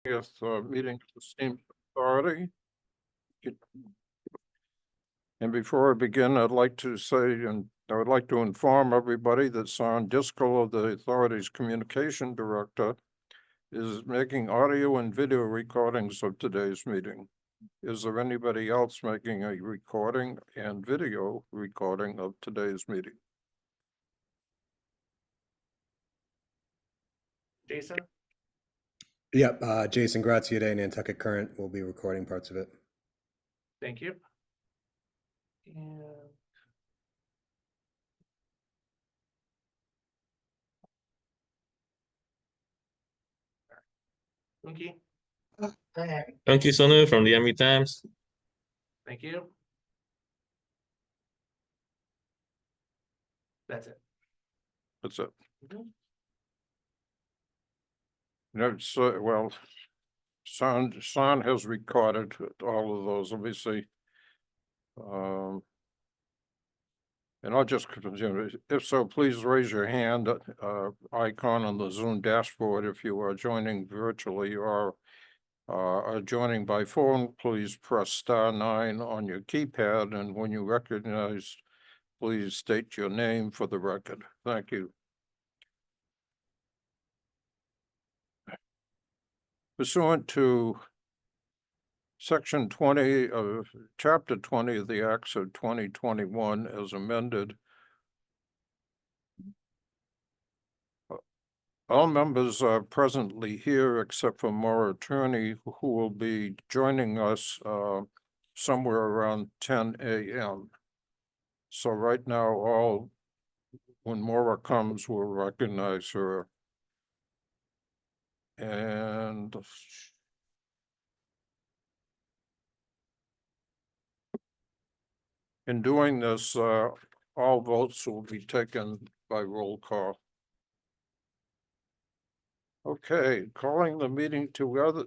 Meeting of the Steam Authority. And before I begin, I'd like to say, and I would like to inform everybody that Son Disco, the authority's communication director, is making audio and video recordings of today's meeting. Is there anybody else making a recording and video recording of today's meeting? Jason? Yep, Jason Graziadei, Nantucket Current will be recording parts of it. Thank you. And Unki, Unki Sonu from the Emmy Times. thank you. That's it. That's it. Mhm. No, so, well, Son has recorded all of those. Let me see. And I'll just, if so, please raise your hand icon on the Zoom dashboard if you are joining virtually or are joining by phone. Please press *9 on your keypad, and when you recognize, please state your name for the record. Thank you. Pursuant to Section 20 of Chapter 20 of the Acts of 2021 as amended, all members are presently here except for Maura Attorney, who will be joining us somewhere around 10 a.m. So right now, when Maura comes, we'll recognize her. And in doing this, all votes will be taken by roll call. Okay, calling the meeting together.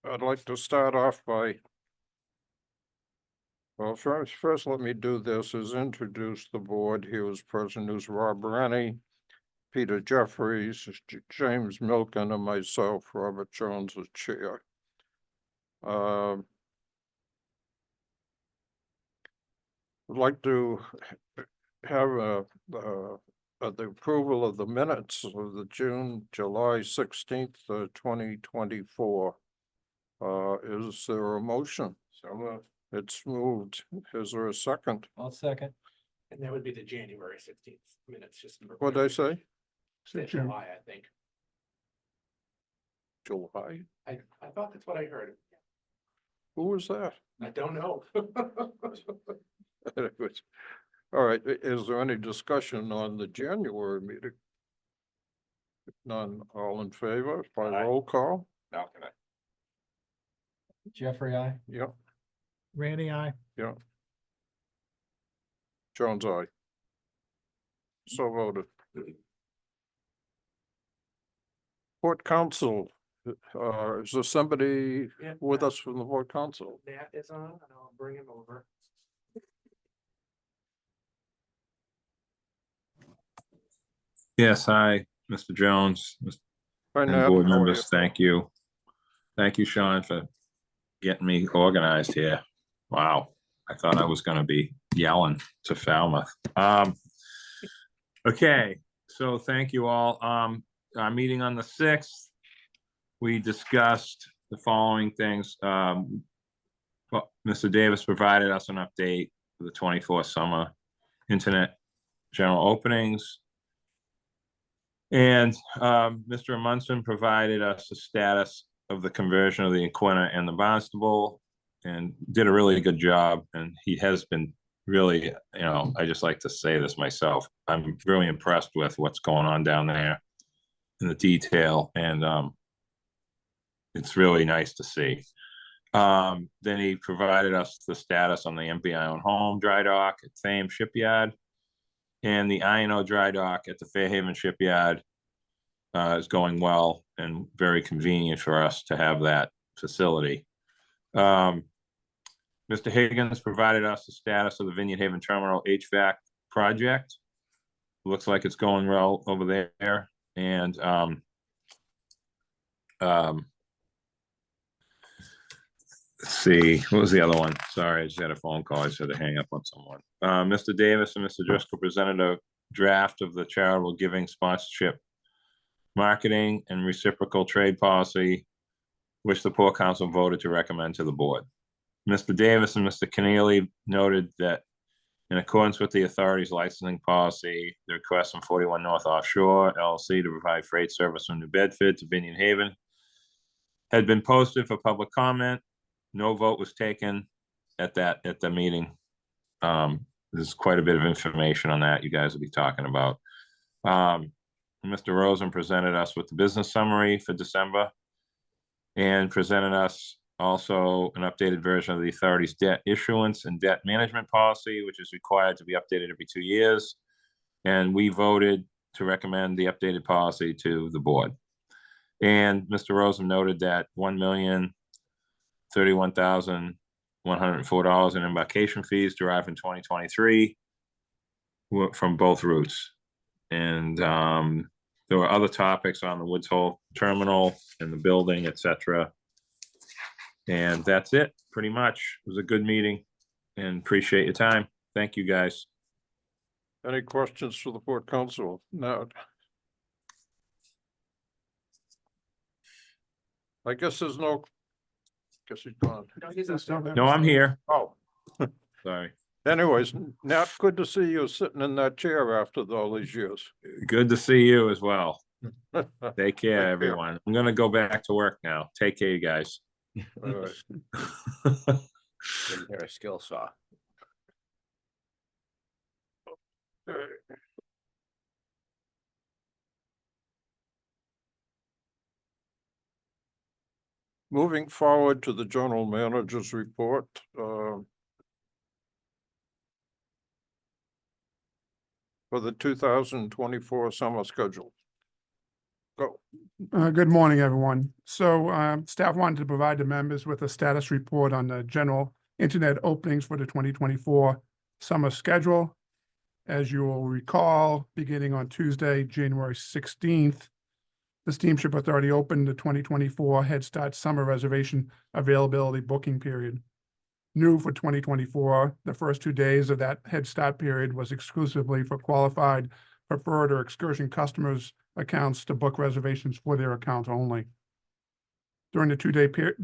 I'd like to start off by, well, first let me do this, is introduce the board. Here is present who's Rob Rennie, Peter Jeffries, James Milken, and myself, Robert Jones, as chair. I'd like to have the approval of the minutes of the July 16th, 2024. Is there a motion? So It's moved. Is there a second? I'll second. and that would be the January 16th minutes, just. What'd I say? Say July, I think. July? I thought that's what I heard. Who was that? I don't know. All right, is there any discussion on the January meeting? If none, all in favor by Aye. roll call? Now can I? Jeffrey, I. Yep, Randy, I. yep. Jones, aye. So voted. Port Council, is there somebody Yeah, with us from the Port Council? Nat is on, and I'll bring him over. Yes, hi, Mr. Jones, Hi, and Nat. board How are members. you? Thank you. Thank you, Sean, for getting me organized here. Wow, I thought I was gonna be yelling to Falmouth. Okay, so thank you all. Our meeting on the 6th, we discussed the following things. Well, Mr. Davis provided us an update for the 24 summer internet general openings. And Mr. Munson provided us a status of the conversion of the Equina and the Barnstable and did a really good job. And he has been really, I just like to say this myself. I'm really impressed with what's going on down there in the detail. And it's really nice to see. Then he provided us the status on the MPI on home dry dock at Thames Shipyard. And the INO dry dock at the Fairhaven Shipyard is going well and very convenient for us to have that facility. Mr. Higgins provided us the status of the Vineyard Haven Terminal HVAC project. Looks like it's going well over there. And let's see, what was the other one? Sorry, I just had a phone call. I just had to hang up on someone. Mr. Davis and Mr. Driscoll presented a draft of the charitable giving sponsorship, marketing and reciprocal trade policy, which the Port Council voted to recommend to the board. Mr. Davis and Mr. Keneally noted that in accordance with the authority's licensing policy, the request from 41 North Offshore LLC to provide freight service from New Bedford to Binion Haven had been posted for public comment. No vote was taken at the meeting. There's quite a bit of information on that you guys will be talking about. Mr. Rosen presented us with the business summary for December and presented us also an updated version of the authority's debt issuance and debt management policy, which is required to be updated every 2 years. And we voted to recommend the updated policy to the board. And Mr. Rosen noted that $1,031,104 in embarkation fees derived in 2023 from both routes. And there were other topics on the Woods Hole terminal and the building, etc. And that's it, pretty much. It was a good meeting and appreciate your time. Thank you, guys. Any questions for the Port Council? No. I guess there's no. Guess he's gone. No, I'm here. Oh, Sorry. anyways, Nat, good to see you sitting in that chair after all these years. Good to see you as well. All Take care, everyone. I'm gonna go back to work now. Take care, you guys. right. Didn't hear a skill saw. Moving forward to the general manager's report, for the 2024 summer schedule. Go. Good morning, everyone. So staff wanted to provide the members with a status report on the general internet openings for the 2024 summer schedule. As you will recall, beginning on Tuesday, January 16th, the Steamship Authority opened the 2024 Head Start Summer Reservation Availability Booking Period. New for 2024, the first 2 days of that Head Start period was exclusively for qualified, preferred, or excursion customers' accounts to book reservations for their account only. During the 2 day period,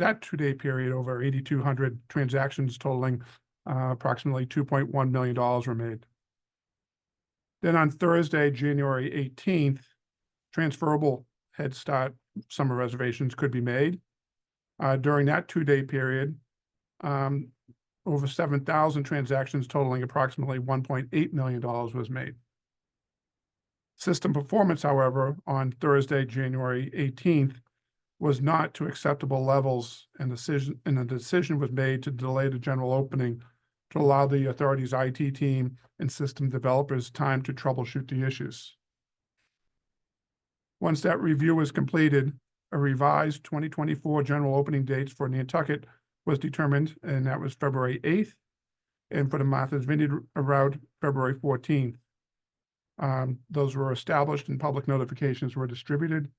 period, over 8,200 transactions totaling approximately $2.1 million were made. Then on Thursday, January 18th, transferable Head Start summer reservations could be made. During that 2 day period, over 7,000 transactions totaling approximately $1.8 million was made. System performance, however, on Thursday, January 18th, was not to acceptable levels, and a decision was made to delay the general opening to allow the authority's IT team and system developers time to troubleshoot the issues. Once that review was completed, a revised 2024 general opening dates for Nantucket was determined, and that was February 8th, and for the Martha's Vineyard route, February 14th. Those were established and public notifications were distributed.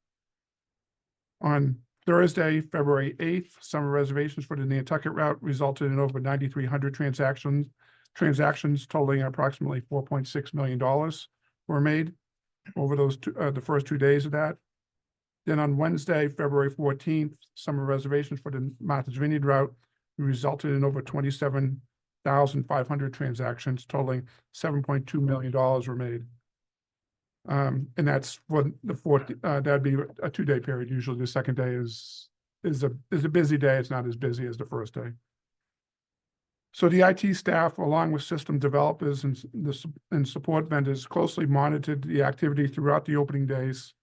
On Thursday, February 8th, summer reservations for the Nantucket route resulted in over 9,300 transactions totaling approximately $4.6 million were made over those the first 2 days of that. Then on Wednesday, February 14th, summer reservations for the Martha's Vineyard route resulted in over 27,500 transactions totaling $7.2 million were made. And that's for the fourth, that'd be a 2 day period. Usually the second day is a busy day. It's not as busy as the first day. So the IT staff, along with system developers and support vendors, closely monitored the activity throughout the opening days.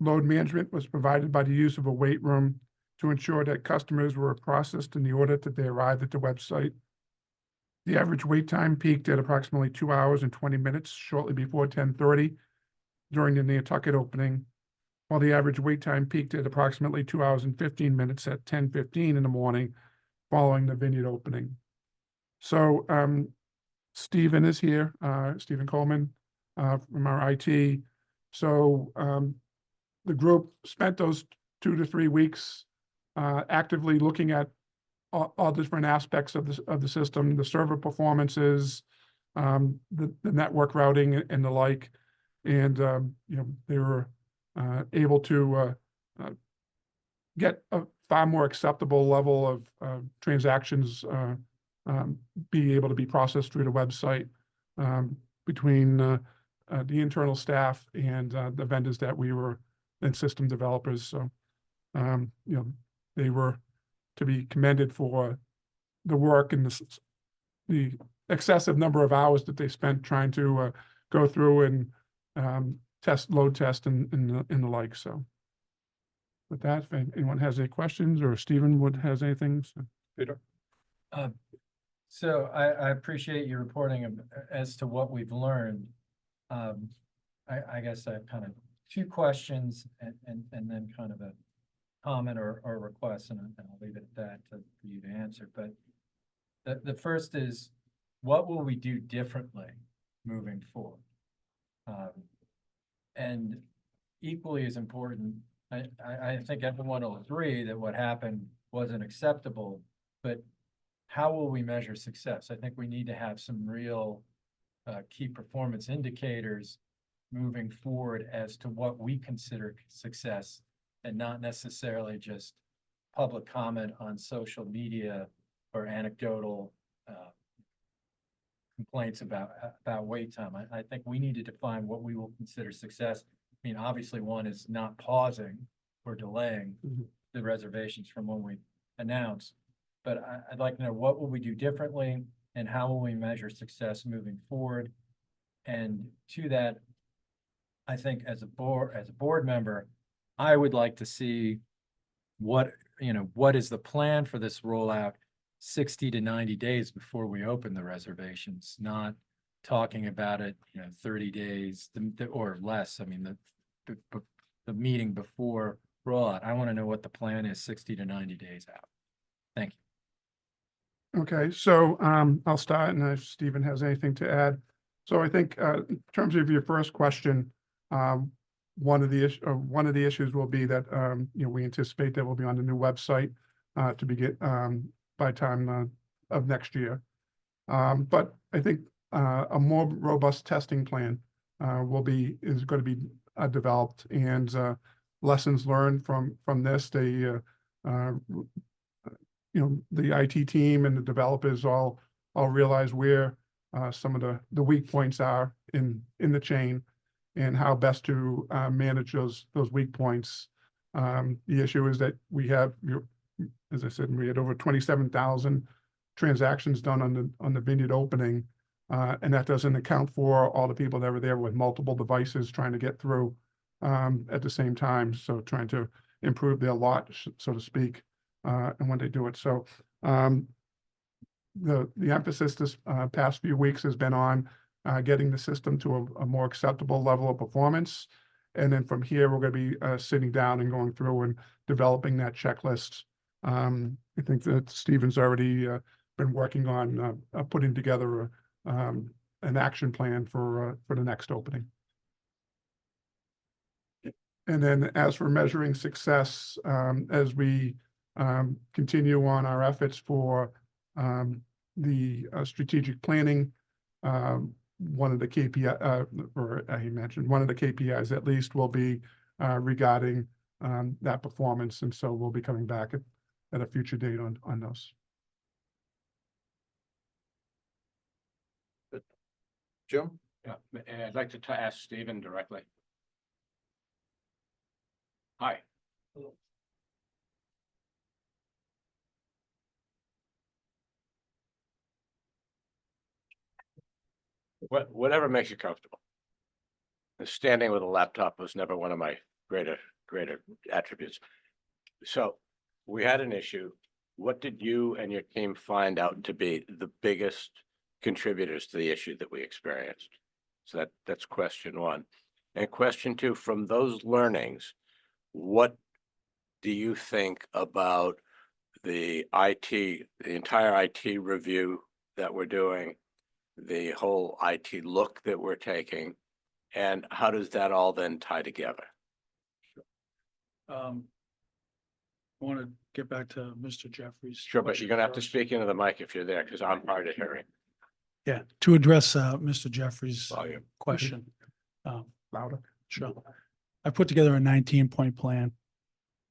Load management was provided by the use of a wait room to ensure that customers were processed in the order that they arrived at the website. The average wait time peaked at approximately 2 hours and 20 minutes shortly before 10:30 during the Nantucket opening, while the average wait time peaked at approximately 2 hours and 15 minutes at 10:15 in the morning following the Vineyard opening. So Stephen is here, Stephen Coleman from our IT, So the group spent those 2 to 3 weeks actively looking at all different aspects of the system, the server performances, the network routing and the like. And, they were able to get a far more acceptable level of transactions be able to be processed through the website between the internal staff and the vendors that we were and system developers. So, they were to be commended for the work and the excessive number of hours that they spent trying to go through and load test and the like. So with that, if anyone has any questions or Stephen has anything. Peter? So I appreciate you reporting as to what we've learned. I guess I have kind of 2 questions and then kind of a comment or request, and I'll leave it at that for you to answer. But the first is, what will we do differently moving forward? And equally as important, I think everyone will agree that what happened wasn't acceptable, but how will we measure success? I think we need to have some real key performance indicators moving forward as to what we consider success, and not necessarily just public comment on social media or anecdotal complaints about wait time. I think we need to define what we will consider success. I mean, obviously, one is not pausing or delaying the reservations from when we announce, but I'd like to know, what will we do differently and how will we measure success moving forward? And to that, I think as a board member, I would like to see what is the plan for this rollout 60 to 90 days before we open the reservations, not talking about it, 30 days or less. I mean, the meeting before rollout. I want to know what the plan is 60 to 90 days out. Thank you. Okay, so I'll start, and if Stephen has anything to add. So I think in terms of your first question, one of the issues will be that we anticipate that we'll be on the new website to begin by time of next year. But I think a more robust testing plan is going to be developed, and lessons learned from this. The IT team and the developers all realize where some of the weak points are in the chain, and how best to manage those weak points. The issue is that we have, as I said, we had over 27,000 transactions done on the Vineyard opening, and that doesn't account for all the people that were there with multiple devices trying to get through at the same time. So trying to improve their lot, so to speak, and when they do it. So the emphasis this past few weeks has been on getting the system to a more acceptable level of performance. And then from here, we're going to be sitting down and going through and developing that checklist. I think that Stephen's already been working on putting together an action plan for the next opening. And then as for measuring success, as we continue on our efforts for the strategic planning, one of the KPI, or he mentioned one of the KPIs at least, will be regarding that performance. And so we'll be coming back at a future date on those. Jim? Yeah, I'd like to ask Stephen directly. Hi. Whatever makes you comfortable. Standing with a laptop was never one of my greater attributes. So we had an issue. What did you and your team find out to be the biggest contributors to the issue that we experienced? So that's question one. And question two, from those learnings, what do you think about the entire IT review that we're doing, the whole IT look that we're taking, And how does that all then tie together? I want to get back to Mr. Jeffries. Sure, but you're gonna have to first. speak into the mic if you're there, because I'm hard of hearing. Yeah, to address Mr. Jeffries' Volume. question. Louder. Sure. I put together a 19-point plan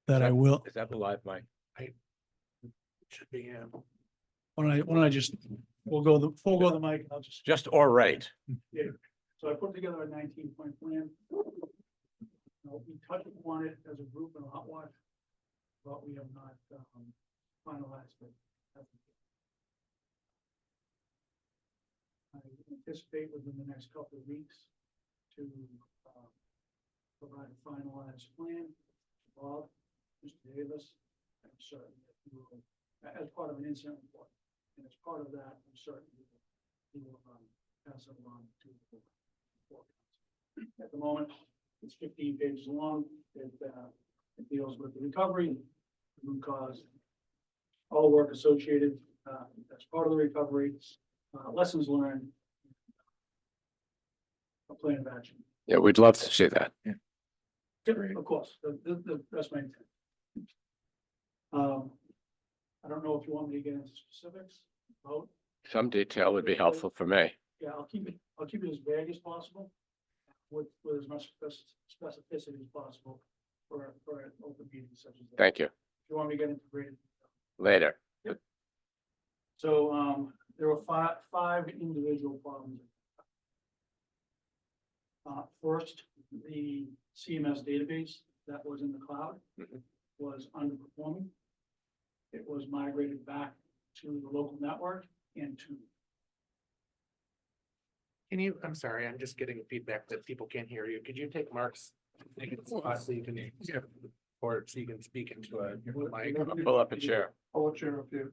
that I will, Is that the live mic? Should be, why don't I just, we'll go the mic, and I'll just. Just or right? Yeah, so I put together a 19-point plan. We touched upon it as a group in a hot watch, but we have not finalized it. I anticipate within the next couple of weeks to provide a finalized plan to Bob, Mr. Davis. I'm certain that he will, as part of an incident report, and as part of that, I'm certain he will pass it along to the board. At the moment, it's 15 pages long. It deals with the recovery, the root cause, all work associated as part of the recovery, lessons learned, a plan of action. Yeah, we'd love to see that. Of course, that's my intent. I don't know if you want me to get into specifics. Vote. Some detail would be helpful for me. Yeah, I'll keep it as vague as possible, with as much specificity as possible for an open meeting such as that. Thank you. If you want me to get into greater. Later. So, there were five individual problems. First, the CMS database that was in the cloud Mhm. was underperforming. It was migrated back to the local network and to, can you, I'm sorry, I'm just getting feedback that people can't hear you. Could you take Mark's? Spot so you can, or so you can speak into a mic. Pull up a chair. I'll chair up here.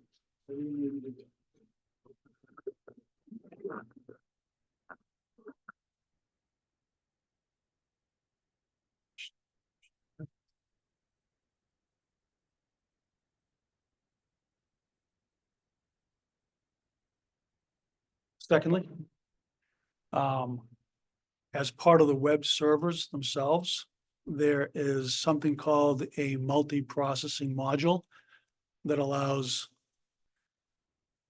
secondly, as part of the web servers themselves, there is something called a multi-processing module that allows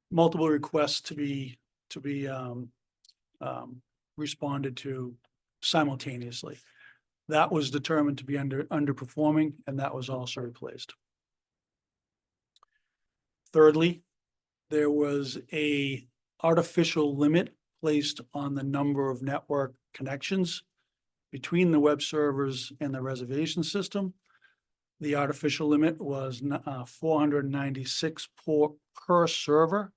multiple requests to be responded to simultaneously. That was determined to be underperforming, and that was also replaced. Thirdly, there was a artificial limit placed on the number of network connections between the web servers and the reservation system. The artificial limit was 496 per server.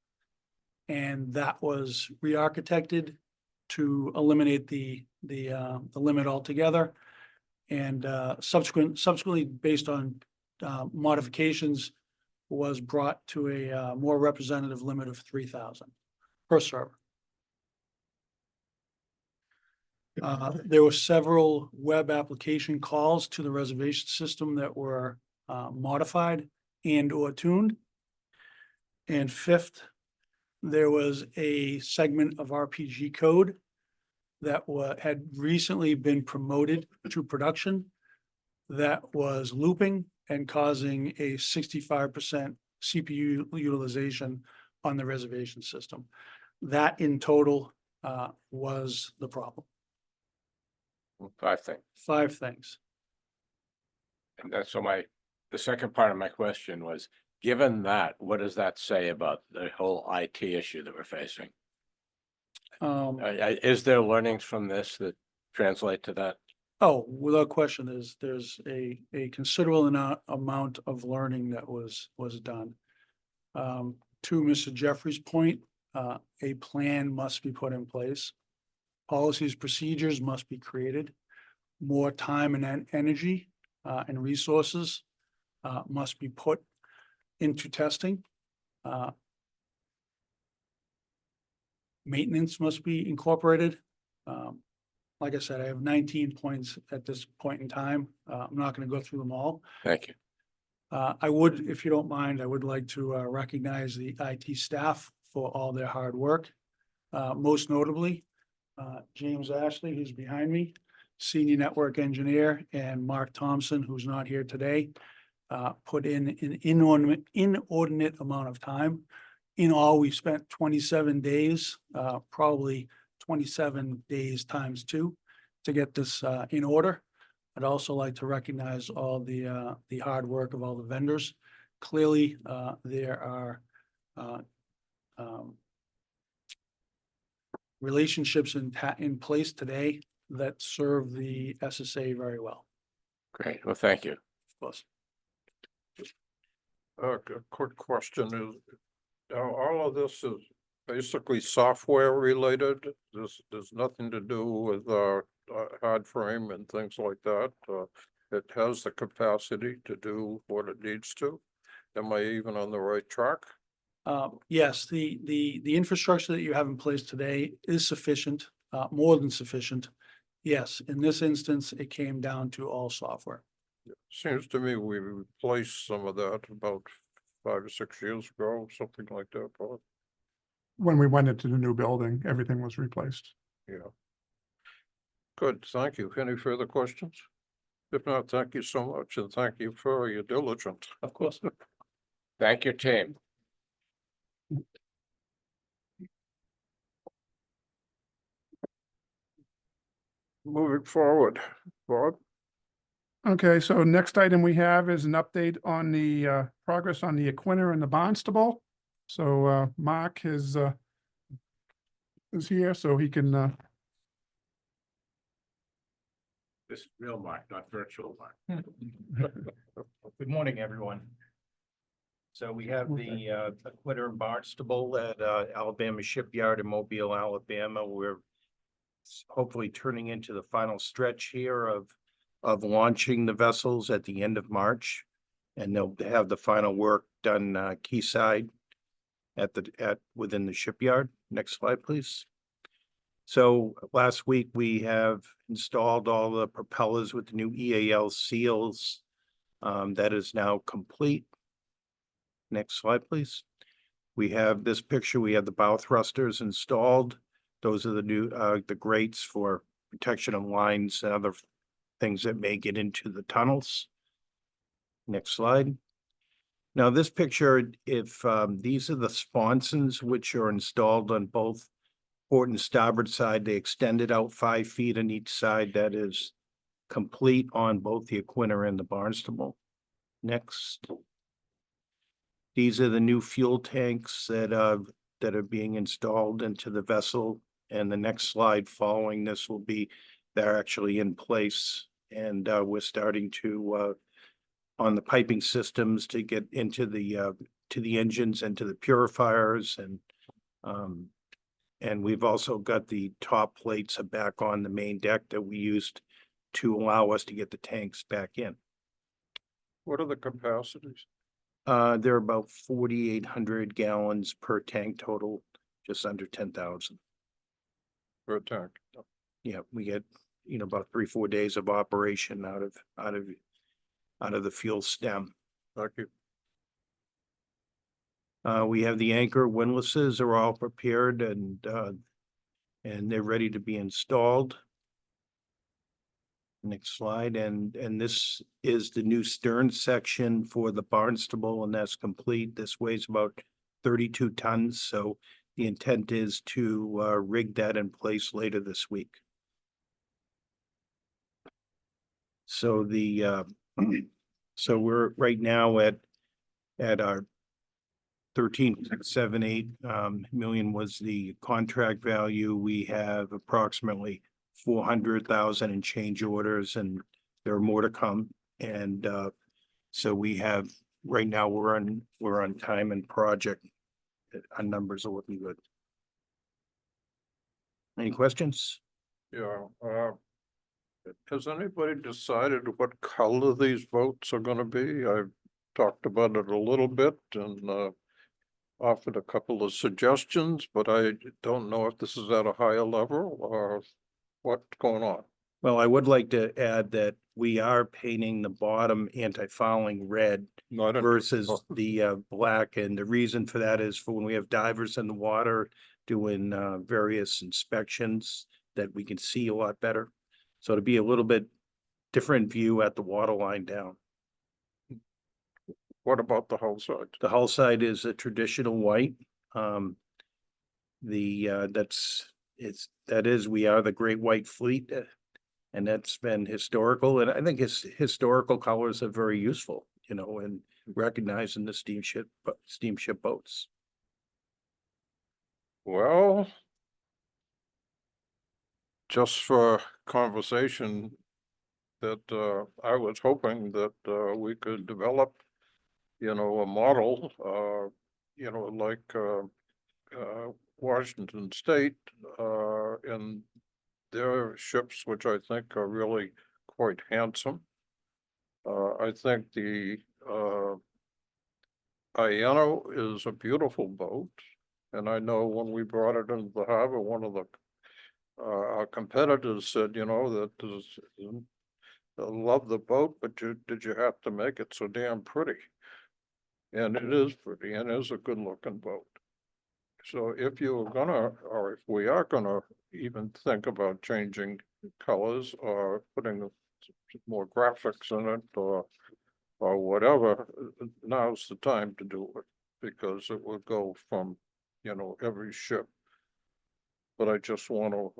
And that was re-architected to eliminate the limit altogether. And subsequently, based on modifications, was brought to a more representative limit of 3,000 per server. There were several web application calls to the reservation system that were modified and or tuned. And fifth, there was a segment of RPG code that had recently been promoted to production that was looping and causing a 65% CPU utilization on the reservation system. That in total was the problem. 5 things. 5 things. And that's so the second part of my question was, given that, what does that say about the whole IT issue that we're facing? Is there learnings from this that translate to that? Oh, without question, there's a considerable amount of learning that was done. To Mr. Jeffrey's point, a plan must be put in place. Policies, procedures must be created. More time and energy and resources must be put into testing. Maintenance must be incorporated. Like I said, I have 19 points at this point in time. I'm not going to go through them all. Thank you. I would, if you don't mind, I would like to recognize the IT staff for all their hard work. Most notably, James Ashley, who's behind me, Senior Network Engineer, and Mark Thompson, who's not here today, put in an inordinate amount of time. In all, we spent 27 days, probably 27 days times 2 to get this in order. I'd also like to recognize all the hard work of all the vendors. Clearly, there are relationships in place today that serve the SSA very well, Great, well, thank you. of course. A quick question is, all of this is basically software related? There's nothing to do with, hard frame and things like that? It has the capacity to do what it needs to? Am I even on the right track? Yes, the infrastructure that you have in place today is sufficient, more than sufficient. Yes, in this instance, it came down to all software. Seems to me we replaced some of that about 5 or 6 years ago, something like that, but When we went into the new building, everything was replaced. yeah. Good, thank you. Any further questions? If not, thank you so much, and thank you for your diligence. Of course. Thank your team. Moving forward, Bob? Okay, so next item we have is an update on the progress on the Equina and the Barnstable. So Mark is here, so he can This is real Mark, not virtual Mark. Good morning, everyone. So we have the Equina and Barnstable at Alabama Shipyard in Mobile, Alabama. We're hopefully turning into the final stretch here of launching the vessels at the end of March. And they'll have the final work done quayside within the shipyard. Next slide, please. So last week we have installed all the propellers with the new EAL seals. That is now complete. Next slide, please. We have this picture. We have the bow thrusters installed. Those are the new the grates for protection of lines and other things that may get into the tunnels. Next slide. Now this picture, if these are the sponsons which are installed on both port and starboard side, they extended out 5 feet on each side. That is complete on both the Equina and the Barnstable. Next. These are the new fuel tanks that are being installed into the vessel. And the next slide following this will be, they're actually in place. And we're starting to on the piping systems to get into the engines and to the purifiers, and we've also got the top plates back on the main deck that we used to allow us to get the tanks back in. What are the capacities? They're about 4,800 gallons per tank total, just under 10,000. Per tank? Yeah, we get, about 3-4 days of operation out of the fuel stem. Thank you. We have the anchor windlasses are all prepared and they're ready to be installed. Next slide, and this is the new stern section for the Barnstable, and that's complete. This weighs about 32 tons, so the intent is to rig that in place later this week. So so we're right now at our 13.78 million was the contract value. We have approximately 400,000 in change orders, and there are more to come. And so we have right now we're on time and project. Our numbers are looking good. Any questions? Yeah, has anybody decided what color these boats are gonna be? I've talked about it a little bit and offered a couple of suggestions, but I don't know if this is at a higher level or what's going on. Well, I would like to add that we are painting the bottom anti-fouling red No, I don't- versus the black, and the reason for that is for when we have divers in the water doing various inspections, that we can see a lot better. So to be a little bit different view at the water line down. What about the hull side? The hull side is a traditional white. We are the Great White Fleet. And that's been historical, and I think historical colors are very useful, you know, in recognizing the steamship boats. Well, just for conversation, that I was hoping that we could develop, you know, a model, you know, like Washington State and their ships, which I think are really quite handsome. I think the Iano is a beautiful boat. And I know when we brought it into the harbor, one of the our competitors said, you know, that I love the boat, but did you have to make it so damn pretty? And it is pretty and is a good looking boat. So if you're gonna, or if we are gonna even think about changing colors or putting more graphics in it or whatever, now's the time to do it, because it will go from, you know, every ship. But I just want to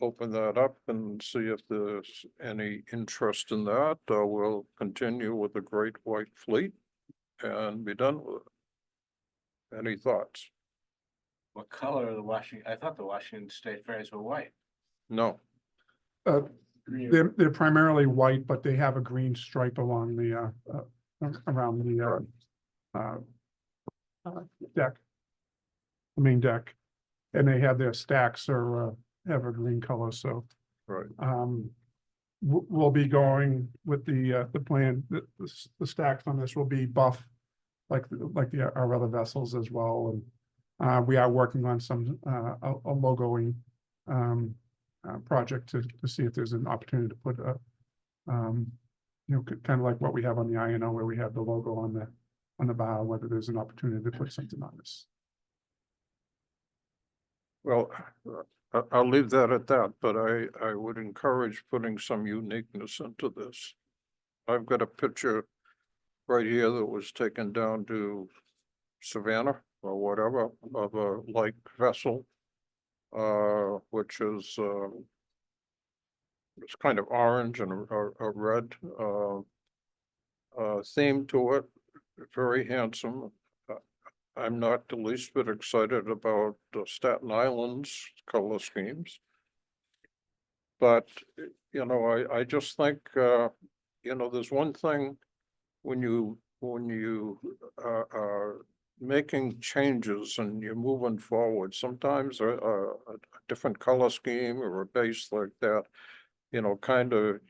open that up and see if there's any interest in that. We'll continue with the Great White Fleet and be done with it. Any thoughts? What color are the Washington? I thought the Washington State ferries were white. No. They're primarily white, but they have a green stripe along the, around the, deck. The main deck. And they have their stacks are, have a green color, so. Right. We'll be going with the plan, the stacks on this will be buff. Like our other vessels as well, and we are working on some, a logoing, project to see if there's an opportunity to put a, you know, kind of like what we have on the INO where we have the logo on the bow, whether there's an opportunity to put something on this. Well, I'll leave that at that, but I would encourage putting some uniqueness into this. I've got a picture right here that was taken down to Savannah or whatever of a like vessel, which is it's kind of orange and a red theme to it. Very handsome. I'm not the least bit excited about Staten Island's color schemes. But, you know, I just think, you know, there's one thing when you are making changes and you're moving forward, sometimes a different color scheme or a base like that, you know, kind of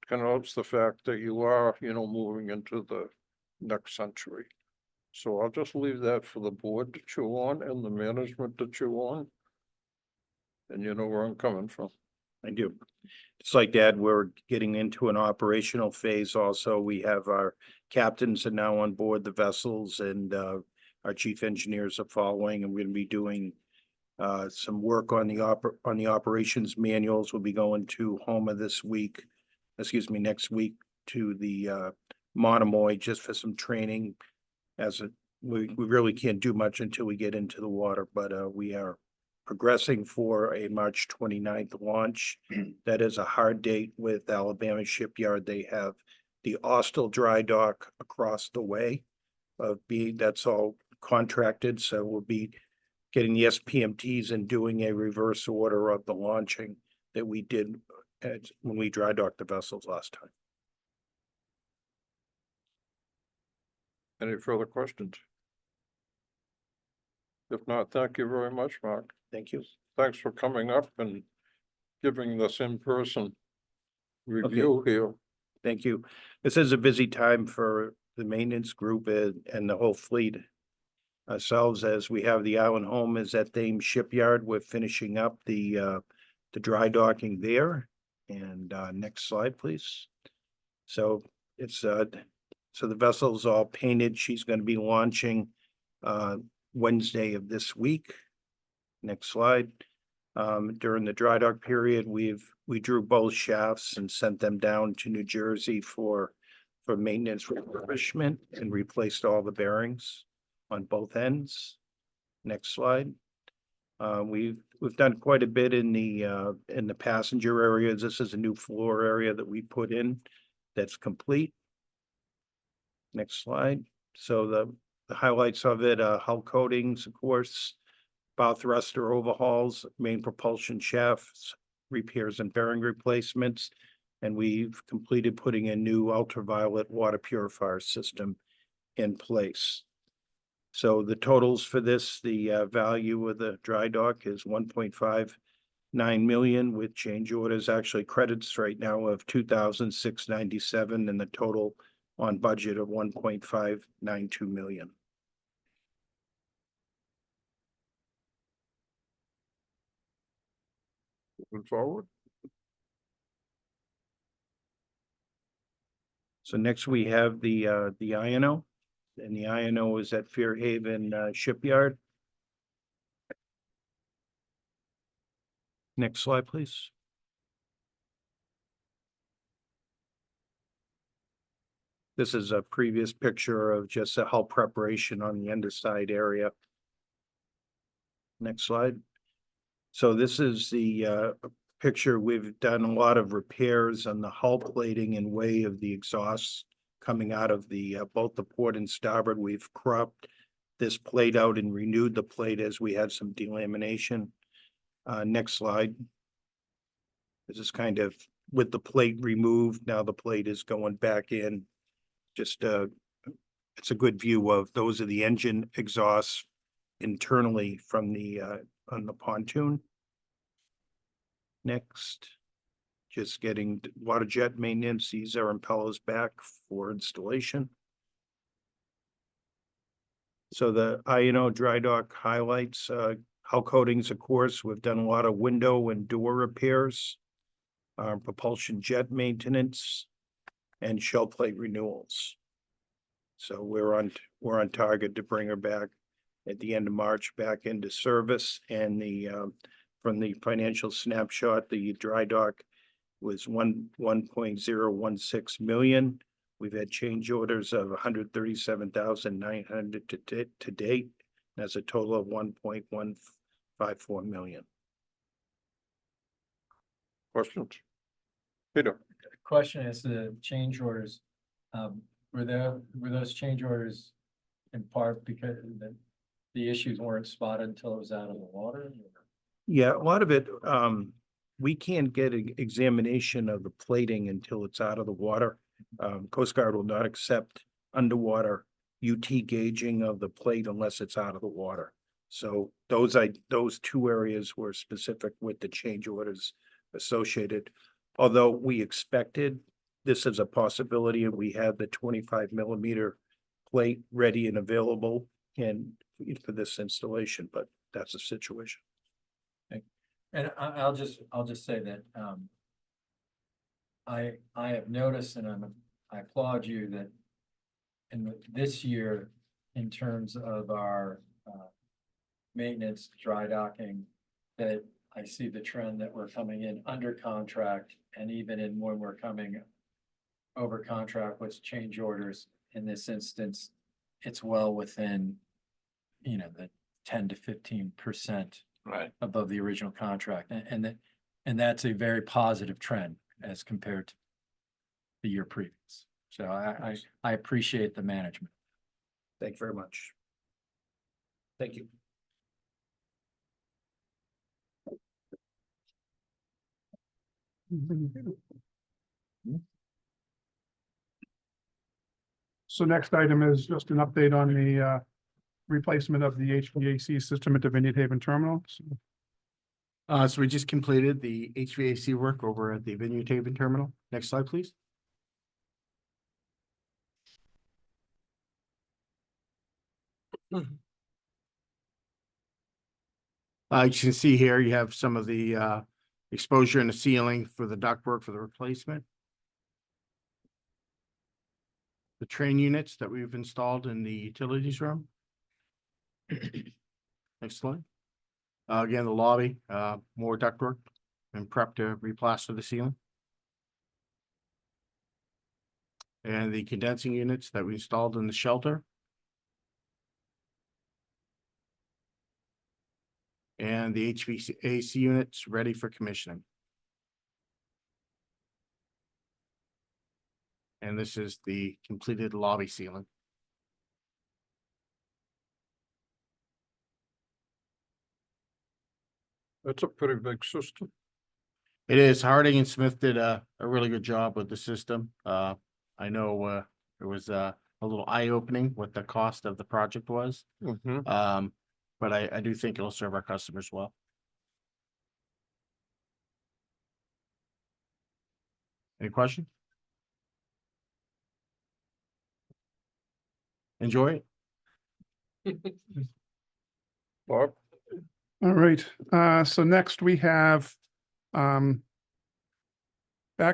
connotes the fact that you are, you know, moving into the next century. So I'll just leave that for the board to chew on and the management to chew on. And you know where I'm coming from. I do. Just like that, we're getting into an operational phase also. We have our captains are now on board the vessels, and our chief engineers are following, and we're gonna be doing some work on the operations manuals. We'll be going to Houma next week to the Monomoy just for some training. We really can't do much until we get into the water, but we are progressing for a March 29th launch. That is a hard date with Alabama Shipyard. They have the Austell dry dock across the way that's all contracted, so we'll be getting the SPMTs and doing a reverse order of the launching that we did when we dry docked the vessels last time. Any further questions? If not, thank you very much, Mark. Thank you. Thanks for coming up and giving this in-person review here. Thank you. This is a busy time for the maintenance group and the whole fleet. Ourselves, as we have the Island Home is at Thames Shipyard. We're finishing up the dry docking there. And next slide, please. So it's so the vessel's all painted. She's going to be launching Wednesday of this week. Next slide. During the dry dock period, we drew both shafts and sent them down to New Jersey for maintenance refurbishment and replaced all the bearings on both ends. Next slide. We've done quite a bit in the passenger areas. This is a new floor area that we put in that's complete. Next slide. So the highlights of it, hull coatings, of course, bow thruster overhauls, main propulsion shafts, repairs and bearing replacements. And we've completed putting a new ultraviolet water purifier system in place. So the totals for this, the value of the dry dock is 1.59 million with change orders, actually credits right now of 2,697 and the total on budget of 1.592 million. Moving forward. So next we have the INO, and the INO is at Fairhaven Shipyard. Next slide, please. This is a previous picture of just a hull preparation on the underside area. Next slide. So this is the picture. We've done a lot of repairs on the hull plating and way of the exhausts coming out of the both the port and starboard. We've cropped this plate out and renewed the plate as we had some delamination. Next slide. This is kind of with the plate removed. Now the plate is going back in. Just it's a good view of those are the engine exhausts internally from the on the pontoon. Next, just getting water jet maintenance. These are impellers back for installation. So the INO dry dock highlights, hull coatings, of course, we've done a lot of window and door repairs, propulsion jet maintenance, and shell plate renewals. So we're on target to bring her back at the end of March back into service. And the from the financial snapshot, the dry dock was 1.016 million. We've had change orders of 137,900 to date. That's a total of 1.154 million. Questions? Peter? Question is the change orders, were those change orders in part because the issues weren't spotted until it was out of the water? Yeah, a lot of it, we can't get an examination of the plating until it's out of the water. Coast Guard will not accept underwater UT gauging of the plate unless it's out of the water. So those two areas were specific with the change orders associated. Although we expected this as a possibility, and we had the 25 millimeter plate ready and available and for this installation, but that's the situation. And I'll just say that, I have noticed, and I applaud you that in this year, in terms of our, maintenance, dry docking, that I see the trend that we're coming in under contract, and even in when we're coming over contract with change orders, in this instance, it's well within, the 10 to 15%. Right. Above the original contract, and that's a very positive trend as compared to the year previous. So I appreciate the management. Thank you very much. Thank you. So next item is just an update on the replacement of the HVAC system at the Vineyard Haven Terminal. So we just completed the HVAC work over at the Vineyard Haven Terminal. Next slide, please. You can see here, you have some of the exposure in the ceiling for the ductwork for the replacement. The train units that we've installed in the utilities room. Next slide. Again, the lobby, more ductwork and prep to replaster the ceiling. And the condensing units that we installed in the shelter. And the HVAC units ready for commissioning. And this is the completed lobby ceiling. That's a pretty big system. It is. Harding and Smith did a really good job with the system. I know, it was, a little eye-opening what the cost of the project was. But I do think it'll serve our customers well. Any question? Enjoy it. Bob? All right, so next we have, back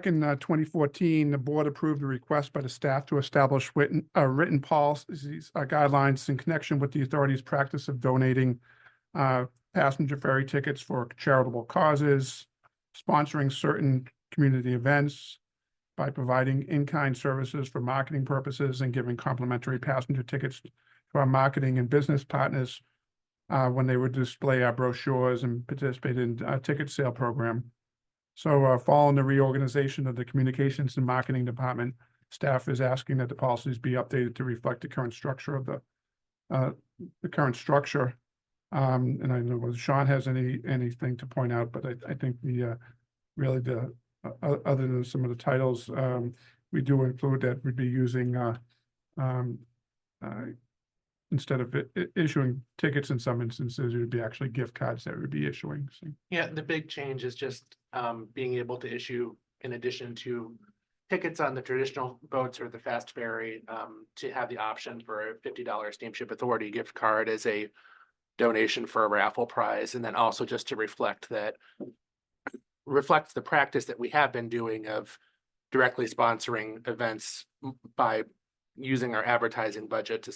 in 2014, the board approved a request by the staff to establish written policies, guidelines in connection with the authority's practice of donating passenger ferry tickets for charitable causes, sponsoring certain community events by providing in-kind services for marketing purposes and giving complimentary passenger tickets to our marketing and business partners when they would display our brochures and participate in a ticket sale program. So following the reorganization of the communications and marketing department, staff is asking that the policies be updated to reflect the current structure of the current structure. And I don't know whether Sean has anything to point out, but I think really other than some of the titles, we do include that we'd be using instead of issuing tickets in some instances, it would be actually gift cards that we'd be issuing. So. Yeah, the big change is just being able to issue, in addition to tickets on the traditional boats or the fast ferry, to have the option for a $50 Steamship Authority gift card as a donation for a raffle prize. And then also just to reflects the practice that we have been doing of directly sponsoring events by using our advertising budget to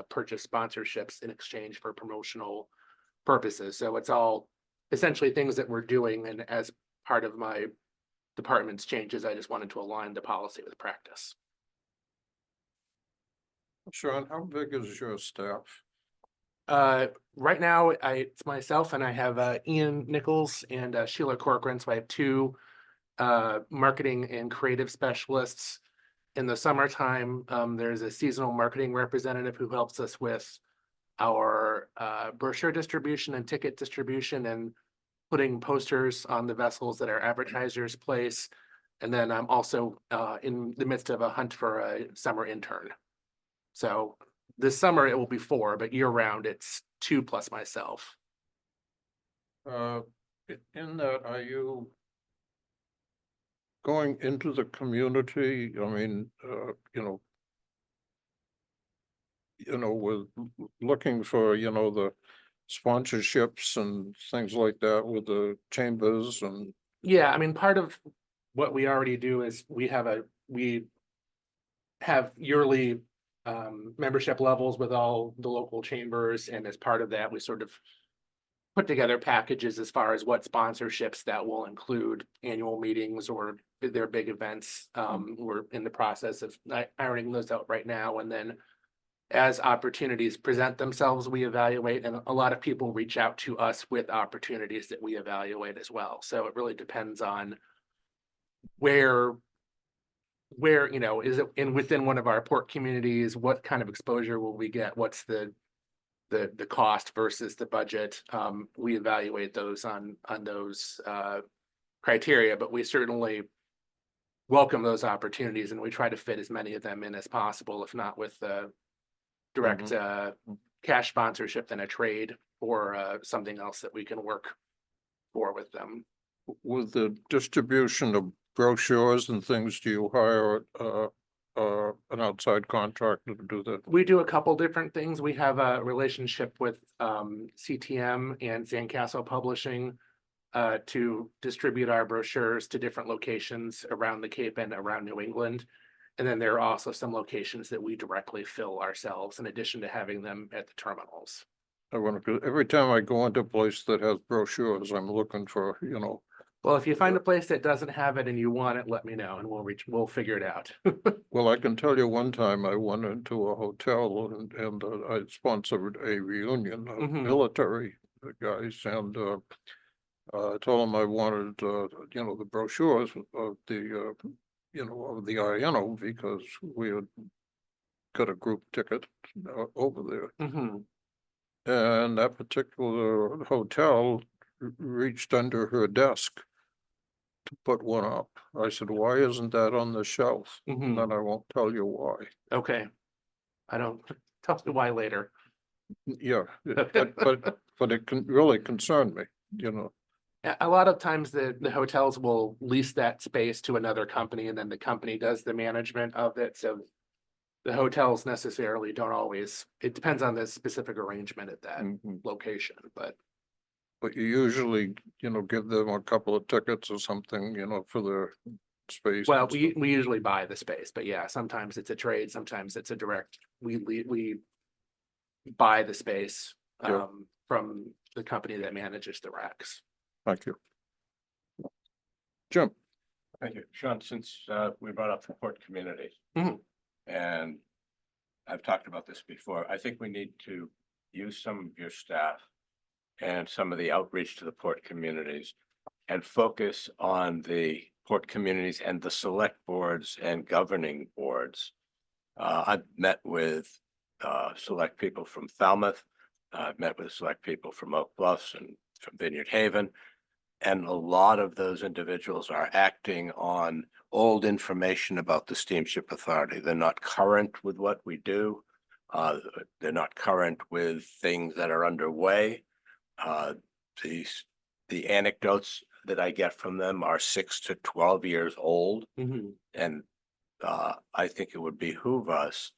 purchase sponsorships in exchange for promotional purposes. So it's all essentially things that we're doing, and as part of my department's changes, I just wanted to align the policy with practice. Sean, how big is your staff? Right now, it's myself, and I have Ian Nichols and Sheila Corcoran. So I have two marketing and creative specialists. In the summertime, there's a seasonal marketing representative who helps us with our brochure distribution and ticket distribution and putting posters on the vessels that our advertisers place. And then I'm also in the midst of a hunt for a summer intern. So this summer it will be 4, but year round it's 2 plus myself. In that, are you going into the community? I mean, with looking for, the sponsorships and things like that with the chambers and. Yeah, I mean, part of what we already do is we have yearly membership levels with all the local chambers, and as part of that, we sort of put together packages as far as what sponsorships that will include annual meetings or their big events. We're in the process of ironing those out right now, and then as opportunities present themselves, we evaluate, and a lot of people reach out to us with opportunities that we evaluate as well. So it really depends on where, is it within one of our port communities, what kind of exposure will we get? What's the cost versus the budget? We evaluate those on those criteria, but we certainly welcome those opportunities, and we try to fit as many of them in as possible, if not with direct cash sponsorship, than a trade or something else that we can work for with them. With the distribution of brochures and things, do you hire an outside contractor to do that? We do a couple different things. We have a relationship with CTM and Sandcastle Publishing to distribute our brochures to different locations around the Cape and around New England. And then there are also some locations that we directly fill ourselves, in addition to having them at the terminals. I want to, every time I go into a place that has brochures, I'm looking for, Well, if you find a place that doesn't have it and you want it, let me know and we'll figure it out. well, I can tell you one time I went into a hotel and I sponsored a reunion of Mhm. military guys and I told them I wanted, the brochures of the, of the INO because we had got a group ticket over there. Mhm. And that particular hotel reached under her desk to put one up. I said, why isn't that on the shelf? Mhm. Then I won't tell you why. Okay. I don't, tell me why later. Yeah, but it can really concern me, A lot of times the hotels will lease that space to another company and then the company does the management of it, so. The hotels necessarily don't always, it depends on the specific arrangement at that Mhm. location, but. But you usually, give them a couple of tickets or something, for their space. Well, and stuff. we usually buy the space, but yeah, sometimes it's a trade, sometimes it's a direct, we buy the space Yeah. from the company that manages the racks. Thank you. Jim, Thank you. Sean, since we brought up the port communities. Mhm. And I've talked about this before, I think we need to use some of your staff and some of the outreach to the port communities and focus on the port communities and the select boards and governing boards. I've met with select people from Falmouth. I've met with select people from Oak Bluffs and from Vineyard Haven. And a lot of those individuals are acting on old information about the Steamship Authority. They're not current with what we do. They're not current with things that are underway. The anecdotes that I get from them are 6 to 12 years old. Mhm. And I think it would behoove us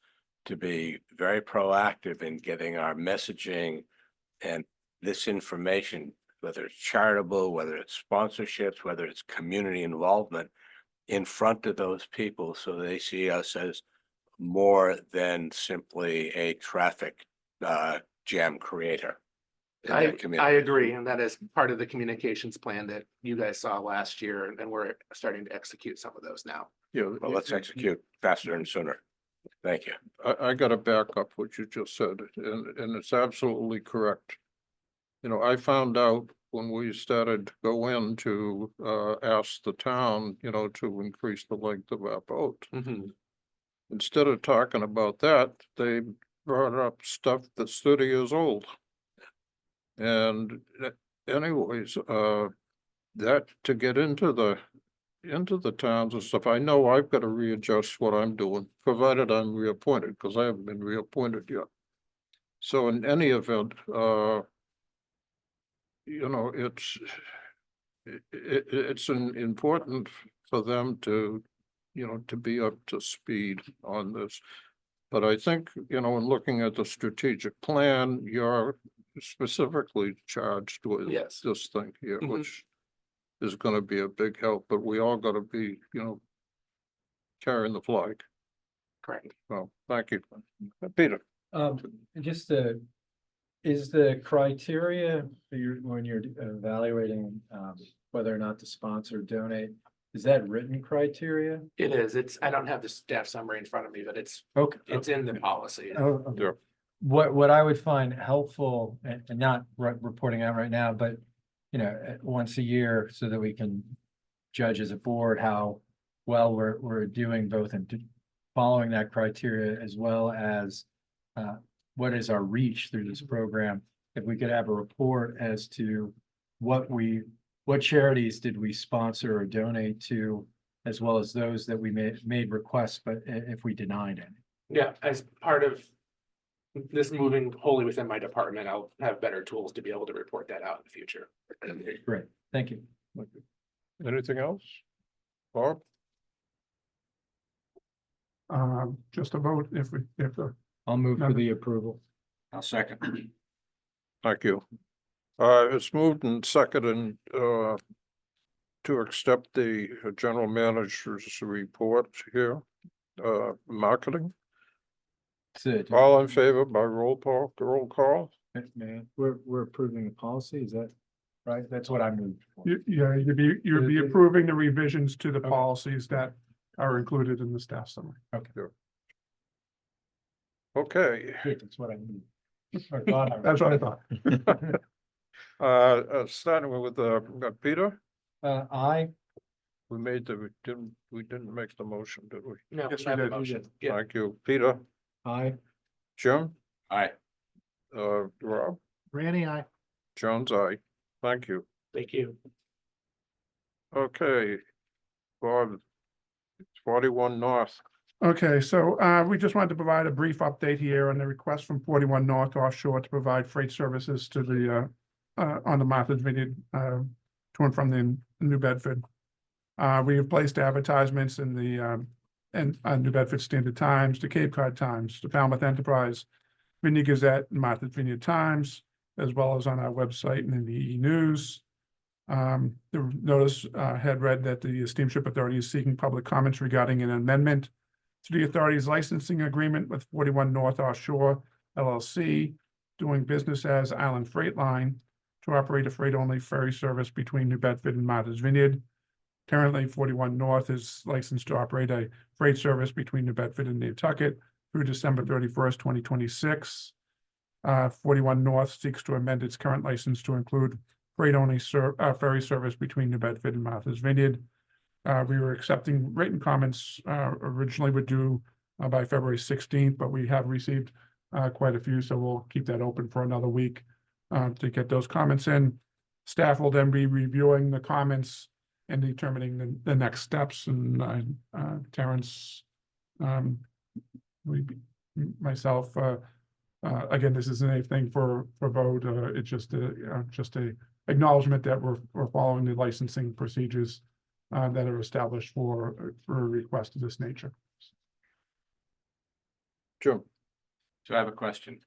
to be very proactive in getting our messaging and this information, whether it's charitable, whether it's sponsorships, whether it's community involvement, in front of those people so they see us as more than simply a traffic jam creator. in their I community. agree, and that is part of the communications plan that you guys saw last year, and we're starting to execute some of those now. yeah. Well, let's execute faster and sooner. Thank you. I gotta back up what you just said, and it's absolutely correct. I found out when we started to go in to ask the town, to increase the length of our boat. Mhm. Instead of talking about that, they brought up stuff that's 30 years old. And anyways, that to get into the towns and stuff, I know I've got to readjust what I'm doing, provided I'm reappointed, because I haven't been reappointed yet. So in any event, it's important for them to, to be up to speed on this. But I think, in looking at the strategic plan, you're specifically charged with Yes. this thing here, Mhm. which is gonna be a big help, but we all gotta be, carrying the flag. Correct. So, thank you. Peter, Just is the criteria for when you're evaluating, whether or not to sponsor or donate, is that written criteria? It is, I don't have the staff summary in front of me, but it's Okay. in the policy. Oh, okay. Yeah. What I would find helpful, and not reporting out right now, but, once a year so that we can judge as a board how well we're doing both in following that criteria as well as what is our reach through this program. If we could have a report as to what charities did we sponsor or donate to, as well as those that we made requests, but if we denied any. Yeah, as part of this moving wholly within my department, I'll have better tools to be able to report that out in the future. Great, thank you. anything else? Bob? Just a vote if I'll move for the approval. I'll second. Thank you. It's moved and seconded, to accept the general manager's report here, marketing. Sid. All in favor by roll call? We're approving the policy, is that right? That's what I moved for. Yeah, you'd be approving the revisions to the Okay. policies that are included in the staff summary. Okay, Good, that's what I moved. I thought I- That's what I thought. starting with, Peter, I, we didn't make the motion, did we? No, Yes, we have a did. motion. Yeah. Thank you, Peter, I, Jim, Aye. Rob, Randy, Jones, aye. Thank you. Thank you. Okay. Bob, 41 North. Okay, so we just wanted to provide a brief update here on the request from 41 North Offshore to provide freight services to the on the Martha's Vineyard to and from the New Bedford. We have placed advertisements in the New Bedford Standard Times, the Cape Cod Times, the Falmouth Enterprise, Vineyard Gazette, and Martha's Vineyard Times, as well as on our website and in the E-News. The notice had read that the Steamship Authority is seeking public comments regarding an amendment to the authority's licensing agreement with 41 North Offshore LLC, doing business as Island Freight Line, to operate a freight-only ferry service between New Bedford and Martha's Vineyard. Currently, 41 North is licensed to operate a freight service between New Bedford and Nantucket through December 31st, 2026. 41 North seeks to amend its current license to include freight-only ferry service between New Bedford and Martha's Vineyard. We were accepting written comments originally were due by February 16th, but we have received quite a few, so we'll keep that open for another week to get those comments in. Staff will then be reviewing the comments and determining the next steps. And Terrence, myself, again, this isn't anything for vote. It's just a acknowledgement that we're following the licensing procedures that are established for a request of this nature. Jim, So I have a question.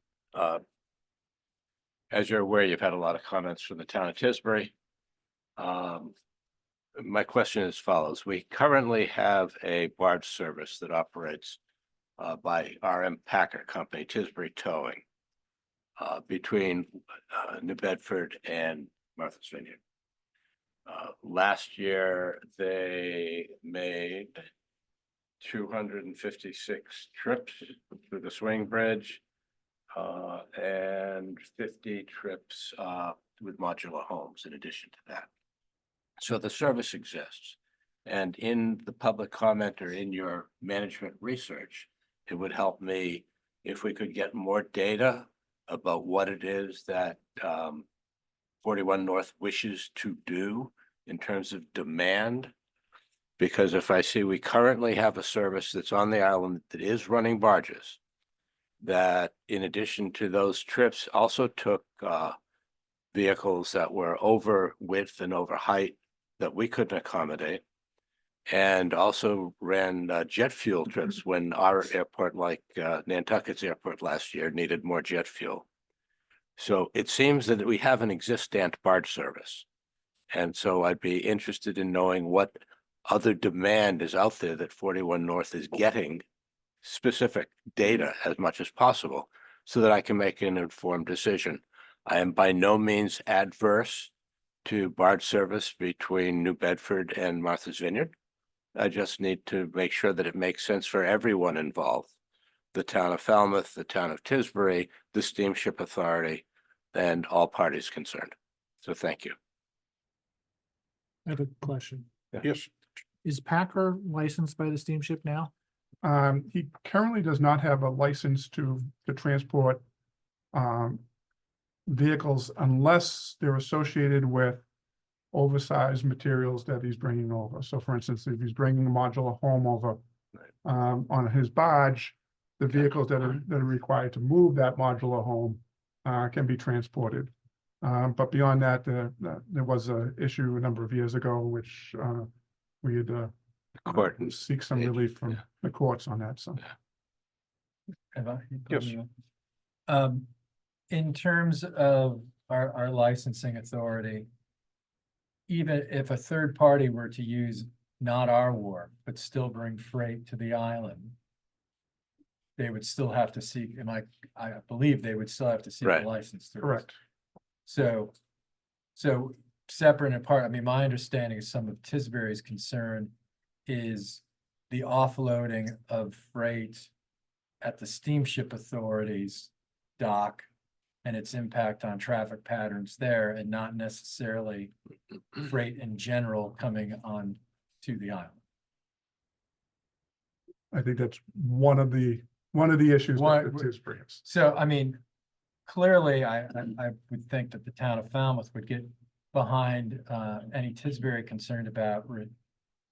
As you're aware, you've had a lot of comments from the town of Tisbury. My question is as follows. We currently have a barge service that operates by RM Packer Company, Tisbury Towing, between New Bedford and Martha's Vineyard. Last year, they made 256 trips through the Swing Bridge and 50 trips with modular homes in addition to that. So the service exists. And in the public comment or in your management research, it would help me if we could get more data about what it is that 41 North wishes to do in terms of demand. Because if I see we currently have a service that's on the island that is running barges, that in addition to those trips also took vehicles that were over width and over height that we couldn't accommodate, and also ran jet fuel trips when our airport, like Nantucket's airport last year, needed more jet fuel. So it seems that we have an existent barge service. And so I'd be interested in knowing what other demand is out there that 41 North is getting specific data as much as possible so that I can make an informed decision. I am by no means adverse to barge service between New Bedford and Martha's Vineyard. I just need to make sure that it makes sense for everyone involved. The town of Falmouth, the town of Tisbury, the Steamship Authority, and all parties concerned. So thank you. I have a question. yes, Is Packer licensed by the steamship now? He currently does not have a license to transport vehicles unless they're associated with oversized materials that he's bringing over. So for instance, if he's bringing a modular home over on his barge, the vehicles that are required to move that modular home can be transported. But beyond that, there was an issue a number of years ago, which we had Court. seek some relief from the courts on that, so. have I? Yes. In terms of our licensing authority, even if a third party were to use not our wharf, but still bring freight to the island, they would still have to seek, I believe they would still have to seek a Right. license. through us. Correct. So separate and apart, I mean, my understanding of some of Tisbury's concern is the offloading of freight at the steamship authorities dock and its impact on traffic patterns there, and not necessarily freight in general coming on to the island. I think that's one of the issues One- that Tisbury has. So, I mean, clearly, I would think that the town of Falmouth would get behind any Tisbury concerned about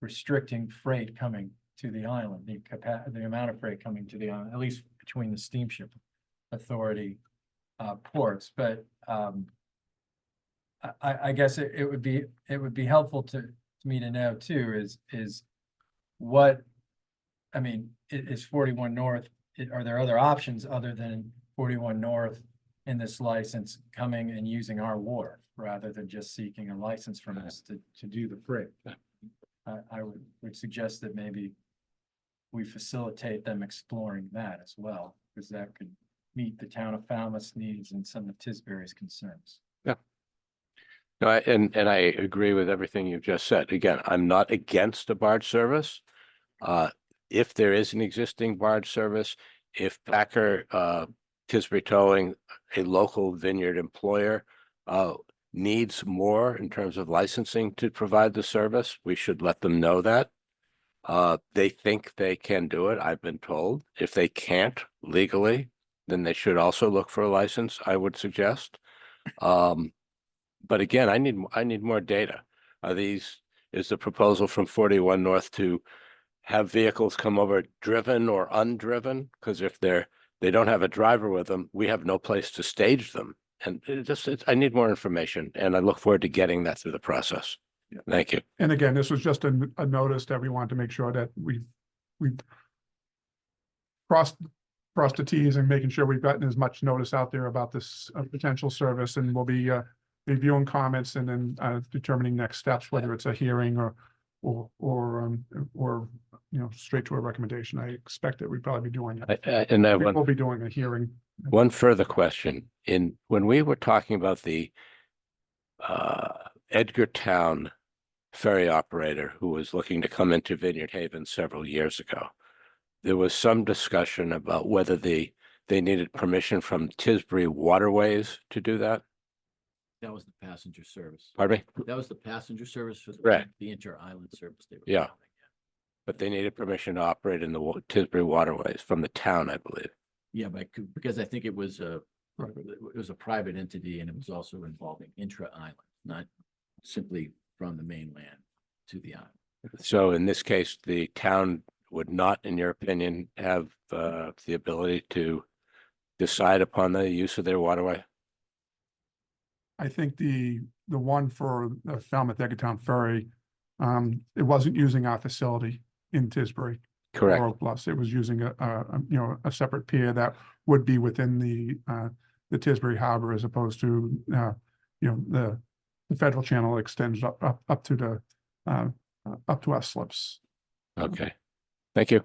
restricting freight coming to the island, the amount of freight coming to the island, at least between the steamship authority ports, but I guess it would be helpful to me to know too, is what, I mean, is 41 North, are there other options other than 41 North in this license coming and using our water rather than just seeking a license from us to do the freight? I would suggest that maybe we facilitate them exploring that as well, because that could meet the town of Falmouth's needs and some of Tisbury's concerns. No, and I agree with everything you've just said. Again, I'm not against a barge service. If there is an existing barge service, if Packer, Tisbury Towing, a local vineyard employer, needs more in terms of licensing to provide the service, we should let them know that. They think they can do it, I've been told. If they can't legally, then they should also look for a license, I would suggest. But again, I need more data. Is the proposal from 41 North to have vehicles come over driven or undriven? Because if they don't have a driver with them, we have no place to stage them. And I need more information, and I look forward to getting that through the process. Yeah. Thank you. And again, this was just a notice that we want to make sure that we crossed the Ts and making sure we've gotten as much notice out there about this potential service, and we'll be reviewing comments and then determining next steps, whether it's a hearing or straight to a recommendation. I expect that we'd probably be doing it. And I We'll be doing a hearing. one further question. When we were talking about the Edgartown ferry operator who was looking to come into Vineyard Haven several years ago, there was some discussion about whether they needed permission from Tisbury Waterways to do that. That was the passenger service. Pardon me? That was the passenger service for Right. the inter-island service. They were Yeah. calling it. But they needed permission to operate in the Tisbury Waterways from the town, I believe. Yeah, but because I think it was a private entity, and it was also involving intra-island, not simply from the mainland to the island. So in this case, the town would not, in your opinion, have the ability to decide upon the use of their waterway? I think the one for the Falmouth Edgartown Ferry, it wasn't using our facility in Tisbury. Correct. Or Plus, it was using a separate pier that would be within the Tisbury Harbor, as opposed to, the federal channel extends up to our slips. Okay. Thank you.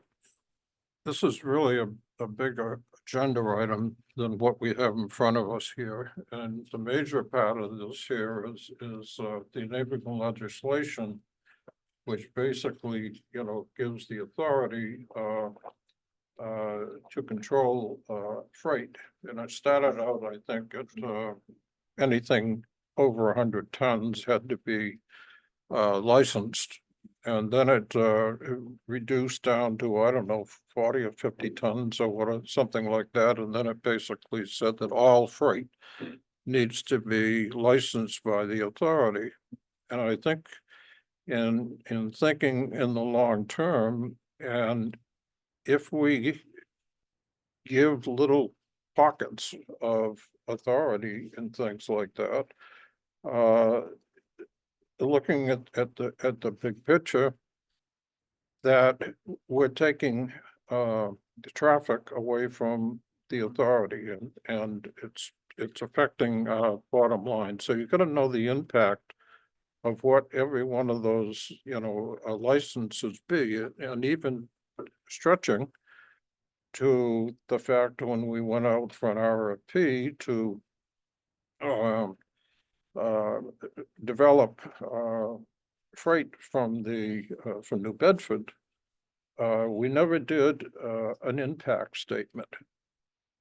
This is really a bigger agenda item than what we have in front of us here. And the major part of this here is the enabling legislation, which basically, gives the authority to control freight. And it started out, I think, at anything over 100 tons had to be licensed. And then it reduced down to, I don't know, 40 or 50 tons or something like that. And then it basically said that all freight needs to be licensed by the authority. And I think in thinking in the long term, and if we give little pockets of authority and things like that, looking at the big picture, that we're taking the traffic away from the authority, and it's affecting our bottom line. So you've got to know the impact of what every one of those licenses be, and even stretching to the fact when we went out for an RFP to develop freight from from New Bedford, we never did an impact statement.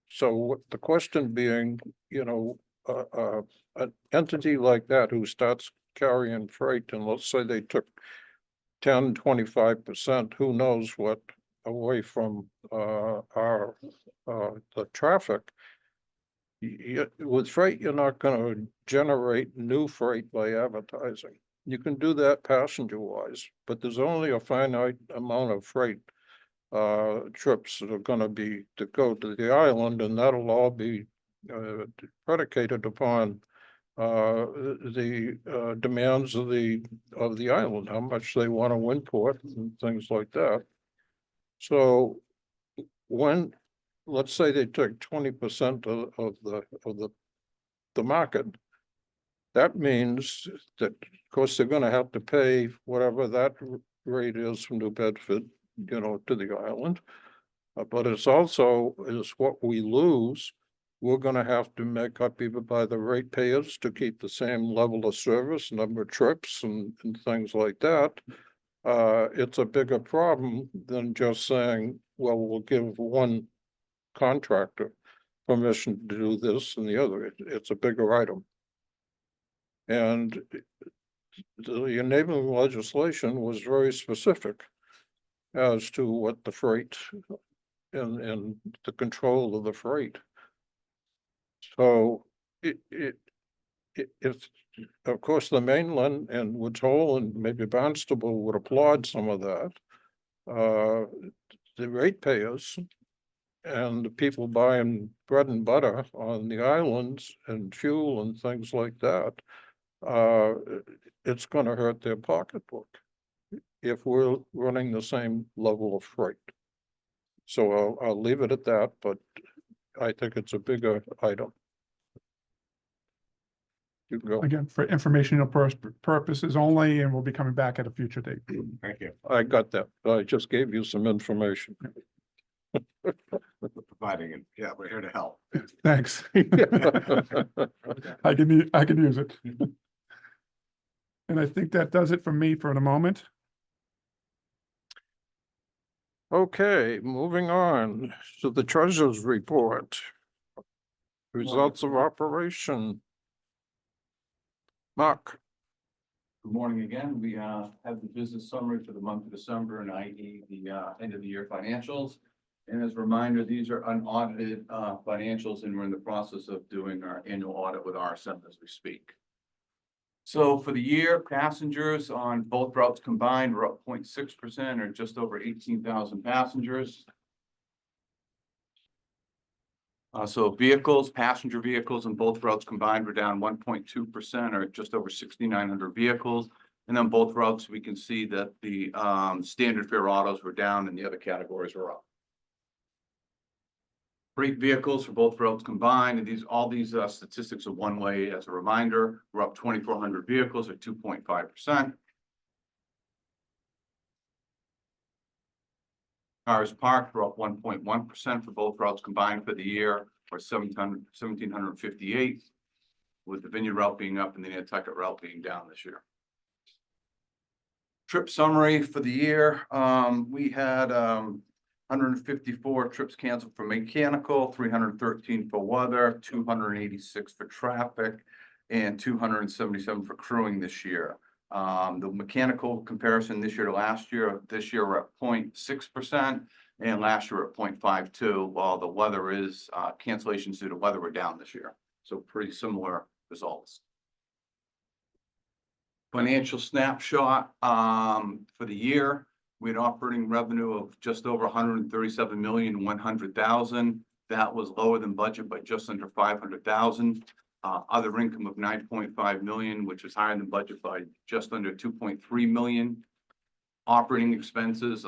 So the question being, you know, an entity like that who starts carrying freight, and let's say they took 10, 25%, who knows what, away from the traffic. With freight, you're not gonna generate new freight by advertising. You can do that passenger wise, but there's only a finite amount of freight trips that are gonna be to go to the island, and that'll all be predicated upon the demands of the island, how much they want to import and things like that. So when, let's say they took 20% of the market, that means that, of course, they're going to have to pay whatever that rate is from New Bedford, you know, to the island. But it's also is what we lose. We're gonna have to make up either by the ratepayers to keep the same level of service, number of trips and things like that. It's a bigger problem than just saying, well, we'll give one contractor permission to do this and the other. It's a bigger item. And the enabling legislation was very specific as to what the freight and the control of the freight. So it's, of course, the mainland and Woods Hole and maybe Barnstable would applaud some of that. The ratepayers and the people buying bread and butter on the islands and fuel and things like that, it's going to hurt their pocketbook if we're running the same level of freight. So I'll leave it at that, but I think it's a bigger item. You can go. Again, for informational purposes only, and we'll be coming back at a future date. Thank you. I got that. I just gave you some information. Providing it. Yeah, we're here to help. Thanks. I can use it. And I think that does it for me for the moment. Okay, moving on to the treasurer's report. Results of operation. Mark. Good morning again. We have the business summary for the month of December, and i.e. the end of the year financials. And as a reminder, these are unaudited financials, and we're in the process of doing our annual audit with RSM as we speak. So for the year, passengers on both routes combined were up 0.6%, or just over 18,000 passengers. So vehicles, passenger vehicles on both routes combined were down 1.2%, or just over 6,900 vehicles. And on both routes, we can see that the standard fare autos were down and the other categories were up. Freight vehicles for both routes combined, and all these statistics are one way. As a reminder, we're up 2,400 vehicles, or 2.5%. Cars parked were up 1.1% for both routes combined for the year, or 1,758, with the Vineyard route being up and the Nantucket route being down this year. Trip summary for the year, we had 154 trips canceled for mechanical, 313 for weather, 286 for traffic, and 277 for crewing this year. The mechanical comparison this year to last year, this year we're at 0.6%, and last year we're at 0.52, while the weather is cancellations due to weather were down this year. So pretty similar results. Financial snapshot for the year. We had operating revenue of just over 137,100,000. That was lower than budget by just under 500,000. Other income of 9.5 million, which was higher than budget by just under 2.3 million. Operating expenses,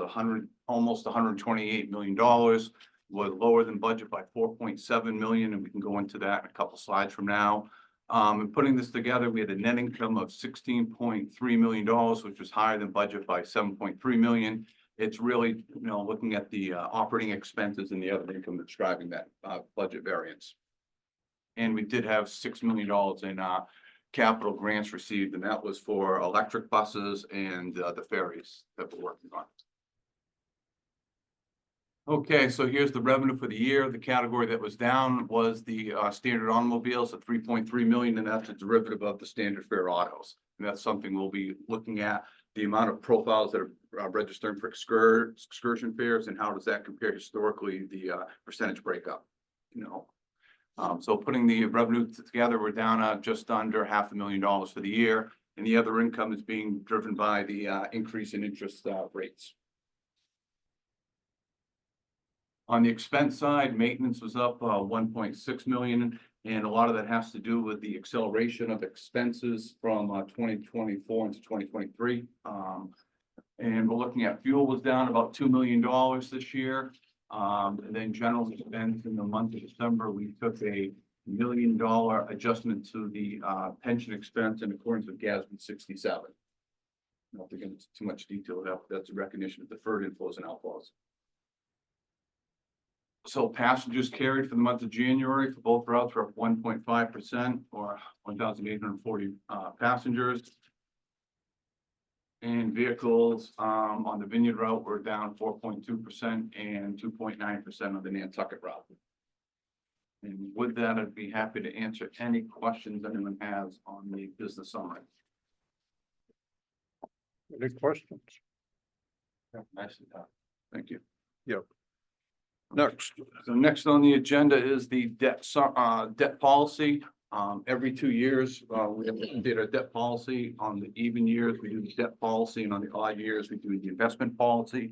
almost $128 million, was lower than budget by 4.7 million, and we can go into that in a couple slides from now. And putting this together, we had a net income of $16.3 million, which was higher than budget by 7.3 million, It's really, looking at the operating expenses and the other income that's driving that budget variance. And we did have $6 million in capital grants received, and that was for electric buses and the ferries that we're working on. Okay, so here's the revenue for the year. The category that was down was the standard automobiles at 3.3 million, and that's a derivative of the standard fare autos. And that's something we'll be looking at, the amount of profiles that are registering for excursion fares, and how does that compare historically, the percentage breakup, So putting the revenue together, we're down just under $500,000 for the year, and the other income is being driven by the increase in interest rates. On the expense side, maintenance was up 1.6 million, and a lot of that has to do with the acceleration of expenses from 2024 into 2023. And we're looking at fuel was down about $2 million this year. And then general expense in the month of December, we took a $1 million adjustment to the pension expense in accordance with GASB 67. I don't think it's too much detail about that. That's a recognition of deferred inflows and outflows. So passengers carried for the month of January for both routes were up 1.5%, or 1,840 passengers. And vehicles on the Vineyard route were down 4.2% and 2.9% on the Nantucket route. And with that, I'd be happy to answer any questions anyone has on the business summary. Any questions? Yeah, nicely done. Thank you. Yep. Next. So next on the agenda is the debt policy. Every 2 years, we update our debt policy. On the even years, we do the debt policy, and on the odd years, we do the investment policy.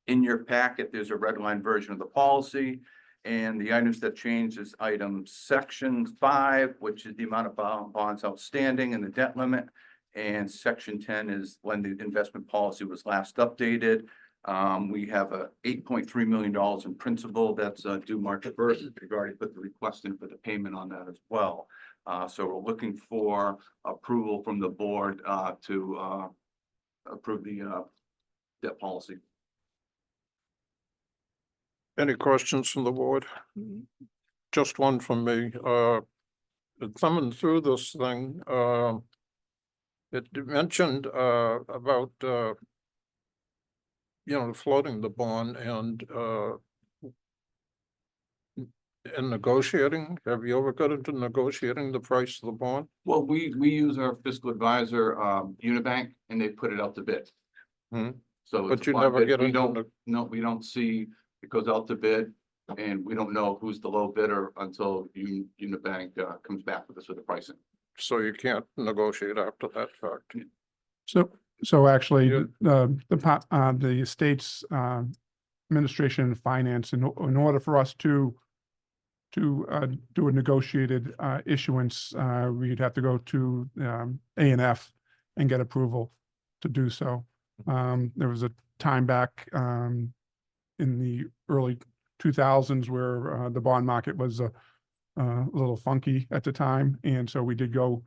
In your packet, there's a red line version of the policy, and the items that change is item section 5, which is the amount of bonds outstanding and the debt limit. And section 10 is when the investment policy was last updated. We have a $8.3 million in principal that's due March 1st. We've already put the request in for the payment on that as well. So we're looking for approval from the board to approve the debt policy. Any questions from the board? Just one from me. Coming through this thing, it mentioned about floating the bond and negotiating. Have you ever got into negotiating the price of the bond? Well, we use our fiscal advisor, Unibank, and they put it out to bid. Hmm. So, But it's you a bond never bid. get We into don't, no, we don't see it goes out to bid, and we don't know who's the low bidder until Unibank comes back with us with the pricing. So you can't negotiate after that fact. So actually, Yeah. the state's administration and finance, in order for us to do a negotiated issuance, we'd have to go to A&F and get approval to do so. There was a time back in the early 2000s where the bond market was a little funky at the time, and so we did go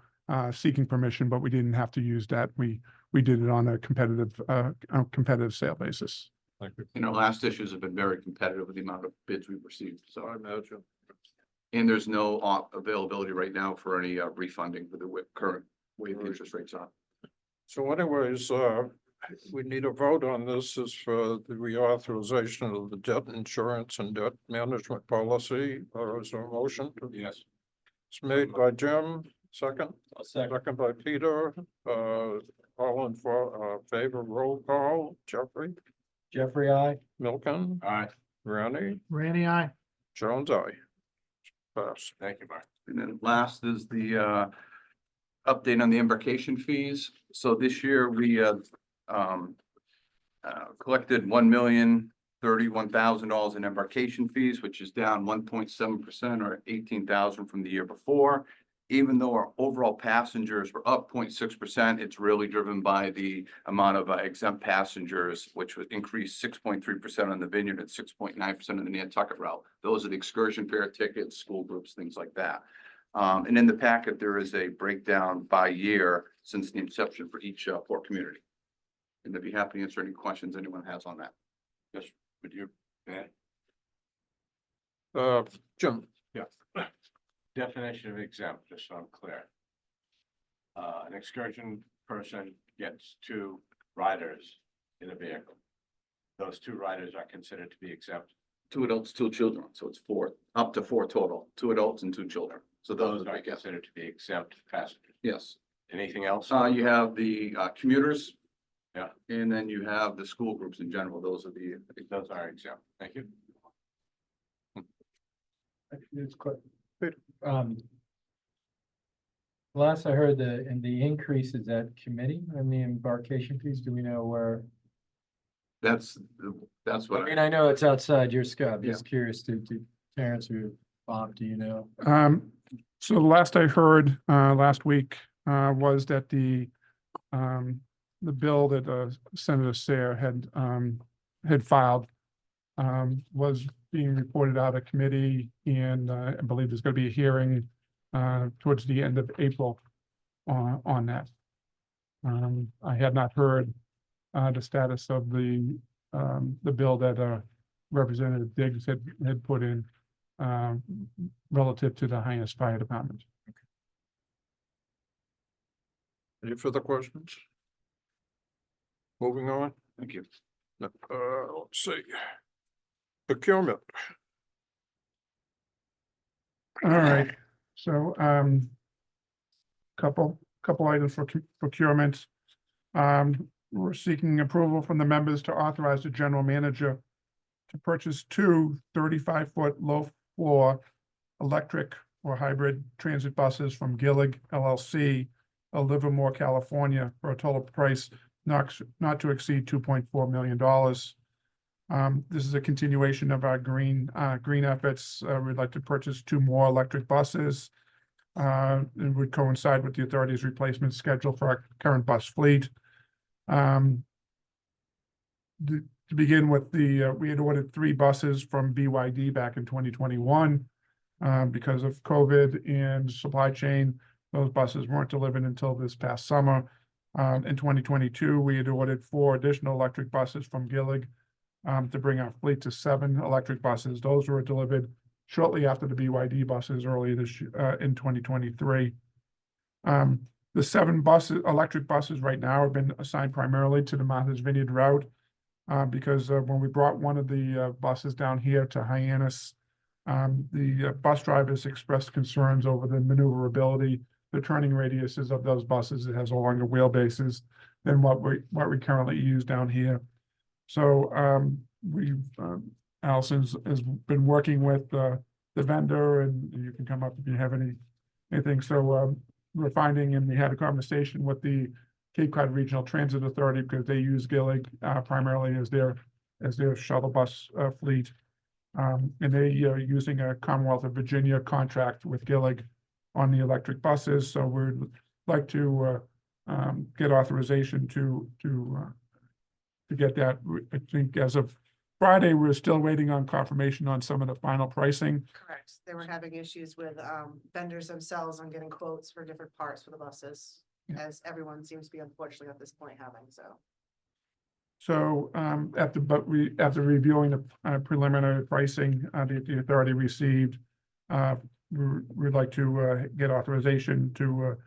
seeking permission, but we didn't have to use that. We did it on a competitive sale basis. Thank you. And our last issues have been very competitive with the amount of bids we've received, so. I imagine. And there's no availability right now for any refunding for the current way the interest rates are. So anyways, we need a vote on this is for the reauthorization of the debt insurance and debt management policy. Or is there a motion? Yes. It's made by Jim, second. Second. Second by Peter. All in favor, roll call. Jeffrey, Jeffrey, I. Milken, All right. Randy, Randy, I. Jones, aye. Pass. Thank you, Mark. And then last is the update on the embarkation fees. So this year we collected $1,031,000 in embarkation fees, which is down 1.7% or 18,000 from the year before. Even though our overall passengers were up 0.6%, it's really driven by the amount of exempt passengers, which was increased 6.3% on the Vineyard and 6.9% on the Nantucket route. Those are the excursion fare tickets, school groups, things like that. And in the packet, there is a breakdown by year since the inception for each port community. And I'd be happy to answer any questions anyone has on that. Yes, would you, yeah, Jim, definition of exempt, just so I'm clear. An excursion person gets 2 riders in a vehicle. Those 2 riders are considered to be exempt. 2 adults, 2 children, so it's 4, up to 4 total, 2 adults and 2 children. So those Those are, are considered to be exempt passengers. yes. Anything else? You have the commuters. Yeah. And then you have the school groups in general. Those are the, Those are exempt. Thank you. It's quite, last I heard and the increase is at committee and the embarkation fees, do we know where? that's what. I mean, I know it's outside your scope, just curious to Terrence or Bob, do you know? So the last I heard, last week, was that the bill that, Senator Sayre had filed, was being reported out of committee, and, I believe there's gonna be a hearing, towards the end of April, on that. I had not heard, the status of the bill that, Representative Diggs had put in, relative to the Hyannis Fire Department. any further questions? Moving on. Thank you. Let's see. Procurement. All right, so, couple items for procurement. We're seeking approval from the members to authorize the general manager to purchase 2 35-foot low-floor electric or hybrid transit buses from Gillig LLC of Livermore, California, for a total price not to exceed $2.4 million. This is a continuation of our green efforts. We'd like to purchase 2 more electric buses. It would coincide with the authority's replacement schedule for our current bus fleet. To begin with, we had ordered 3 buses from BYD back in 2021. Because of COVID and supply chain, those buses weren't delivered until this past summer. In 2022, we had ordered 4 additional electric buses from Gillig, to bring our fleet to 7 electric buses. Those were delivered shortly after the BYD buses earlier this year, in 2023. The 7 electric buses right now have been assigned primarily to the Martha's Vineyard route, because when we brought one of the buses down here to Hyannis, the bus drivers expressed concerns over the maneuverability, the turning radiuses of those buses. It has longer wheelbases than what we currently use down here. So Allison's has been working with the vendor, and you can come up if you have anything. So we're finding, and we had a conversation with the Cape Cod Regional Transit Authority, because they use Gillig primarily as their shuttle bus fleet. And they are using a Commonwealth of Virginia contract with Gillig on the electric buses. So we'd like to get authorization to get that. I think as of Friday, we're still waiting on confirmation on some of the final pricing. Correct. They were having issues with vendors themselves on getting quotes for different parts for the buses, as everyone seems to be unfortunately at this point having, so. So after reviewing the preliminary pricing the authority received, we'd like to get authorization to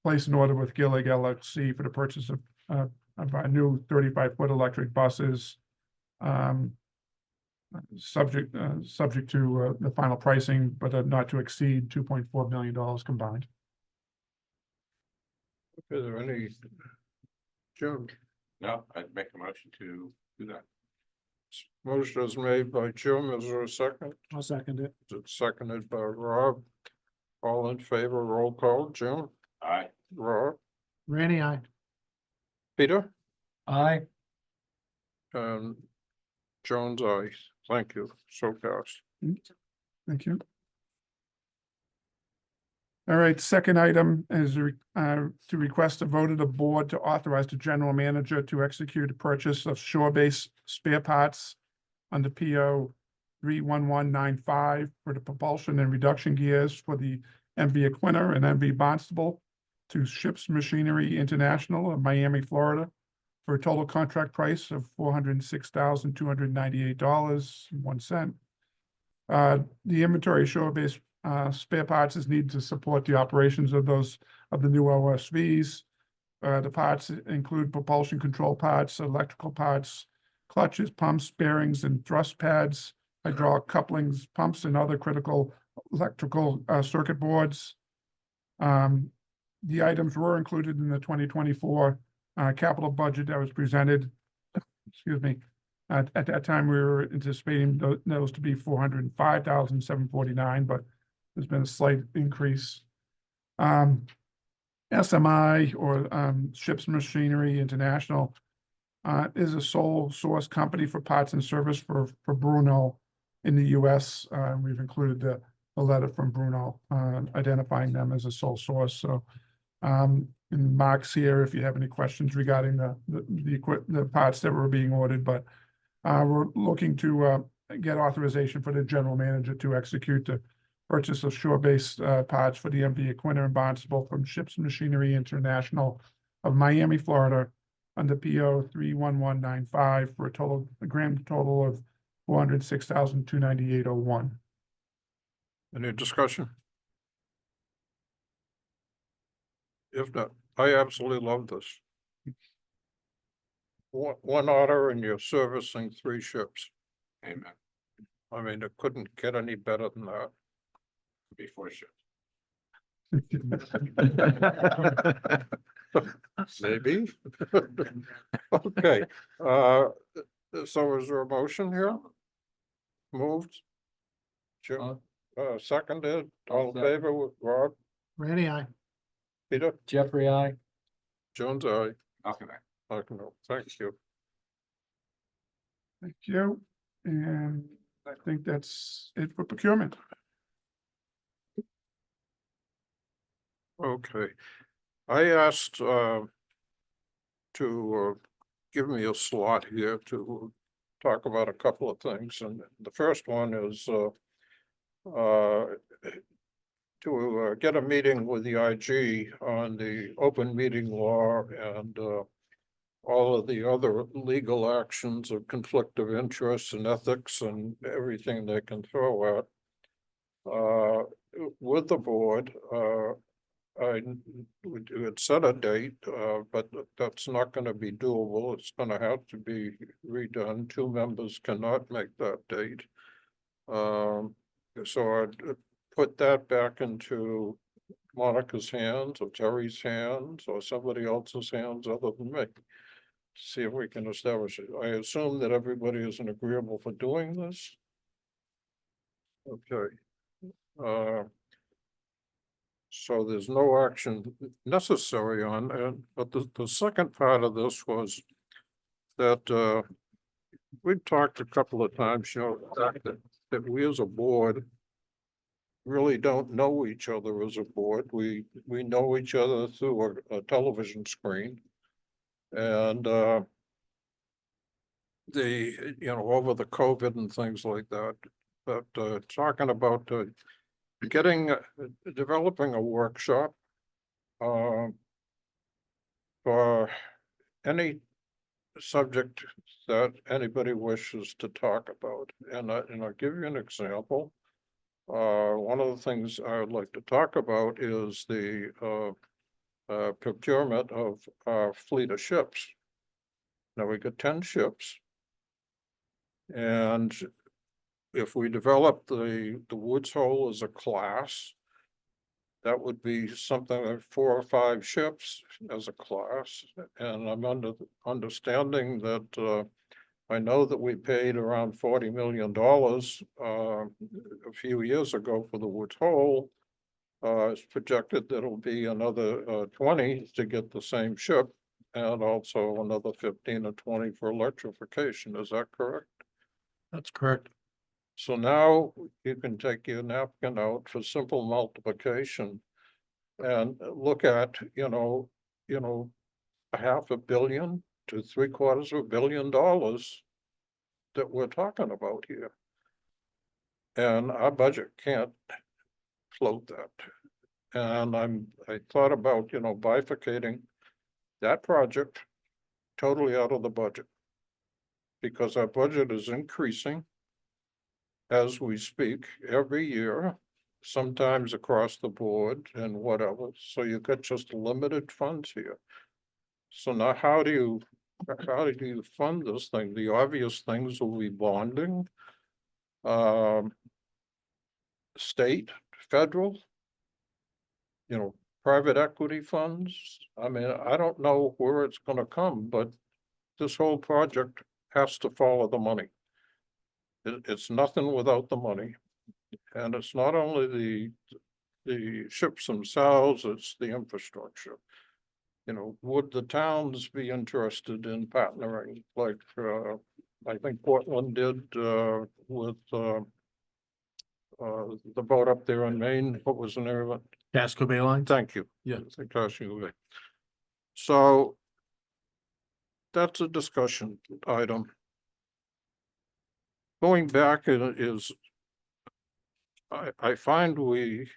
place an order with Gillig LLC for the purchase of our new 35-foot electric buses. Subject to the final pricing, but not to exceed $2.4 million combined. Is there any? Jim, No, I'd make a motion to do that. motion is made by Jim. Is there a second? I'll second it. Is it seconded by Rob? All in favor, roll call. Jim, Aye. Rob, Rainey, aye. Peter, Aye. and Jones, aye. Thank you. So passed. Thank you. All right, second item is to request a vote of the board to authorize the general manager to execute a purchase of shore-based spare parts under PO 31195 for the propulsion and reduction gears for the MV Aquina and MV Barnstable to Ships Machinery International of Miami, Florida, for a total contract price of $406,298.01. The inventory shore-based spare parts is needed to support the operations of the new OSVs. The parts include propulsion control parts, electrical parts, clutches, pumps, bearings, and thrust pads, hydraulic couplings, pumps, and other critical electrical circuit boards. The items were included in the 2024 capital budget that was presented. Excuse me. At that time, we were anticipating those to be $405,749, but there's been a slight increase. SMI, or Ships Machinery International, is a sole source company for parts and service for Bruno in the US. We've included the letter from Bruno identifying them as a sole source. So, and Mark's here if you have any questions regarding the parts that were being ordered, but we're looking to get authorization for the general manager to execute the purchase of shore-based parts for the MV Aquina and Barnstable from Ships Machinery International of Miami, Florida, under PO 31195 for a grand total of $406,298.01. Any discussion? If not, I absolutely love this. One order and you're servicing 3 ships. Amen. I mean, it couldn't get any better than that. Before ships. Maybe. Okay, so is there a motion here? Moved? Jim, seconded, all in favor, Rob, Randy, I. Peter, Jeffrey, I. Jones, aye. Okay. Thank you. Thank you. And I think that's it for procurement. Okay, I asked to give me a slot here to talk about a couple of things, and the first one is to get a meeting with the IG on the open meeting law and all of the other legal actions of conflict of interest and ethics and everything they can throw at with the board. I would set a date, but that's not going to be doable. It's going to have to be redone. 2 members cannot make that date. So I'd put that back into Monica's hands or Terry's hands or somebody else's hands other than me. See if we can establish it. I assume that everybody is agreeable for doing this. Okay. So there's no action necessary on it, but the second part of this was that we've talked a couple of times, you know, that we as a board really don't know each other as a board. We know each other through a television screen, and over the COVID and things like that. But talking about developing a workshop for any subject that anybody wishes to talk about. And I'll give you an example. One of the things I would like to talk about is the procurement of our fleet of ships. Now we got 10 ships. And if we develop the Woods Hole as a class, that would be something like 4 or 5 ships as a class. And I'm understanding that I know that we paid around $40 million a few years ago for the Woods Hole. It's projected that it'll be another 20 to get the same ship, and also another 15 or 20 for electrification. Is that correct? That's correct. So now you can take your napkin out for simple multiplication and look at, $500 million to $750 million that we're talking about here. And our budget can't float that. And I thought about, bifurcating that project totally out of the budget. Because our budget is increasing as we speak every year, sometimes across the board and whatever, so you got just limited funds here. So now how do you fund this thing? The obvious things will be bonding. State, federal. Private equity funds. I mean, I don't know where it's gonna come, but this whole project has to follow the money. It's nothing without the money. And it's not only the ships themselves, it's the infrastructure. Would the towns be interested in partnering like, I think Portland did, with, the boat up there in Maine? What was the name of it? Casco Bay Line? Thank you. Yeah. The Casco Bay. So that's a discussion item. Going back is, I find we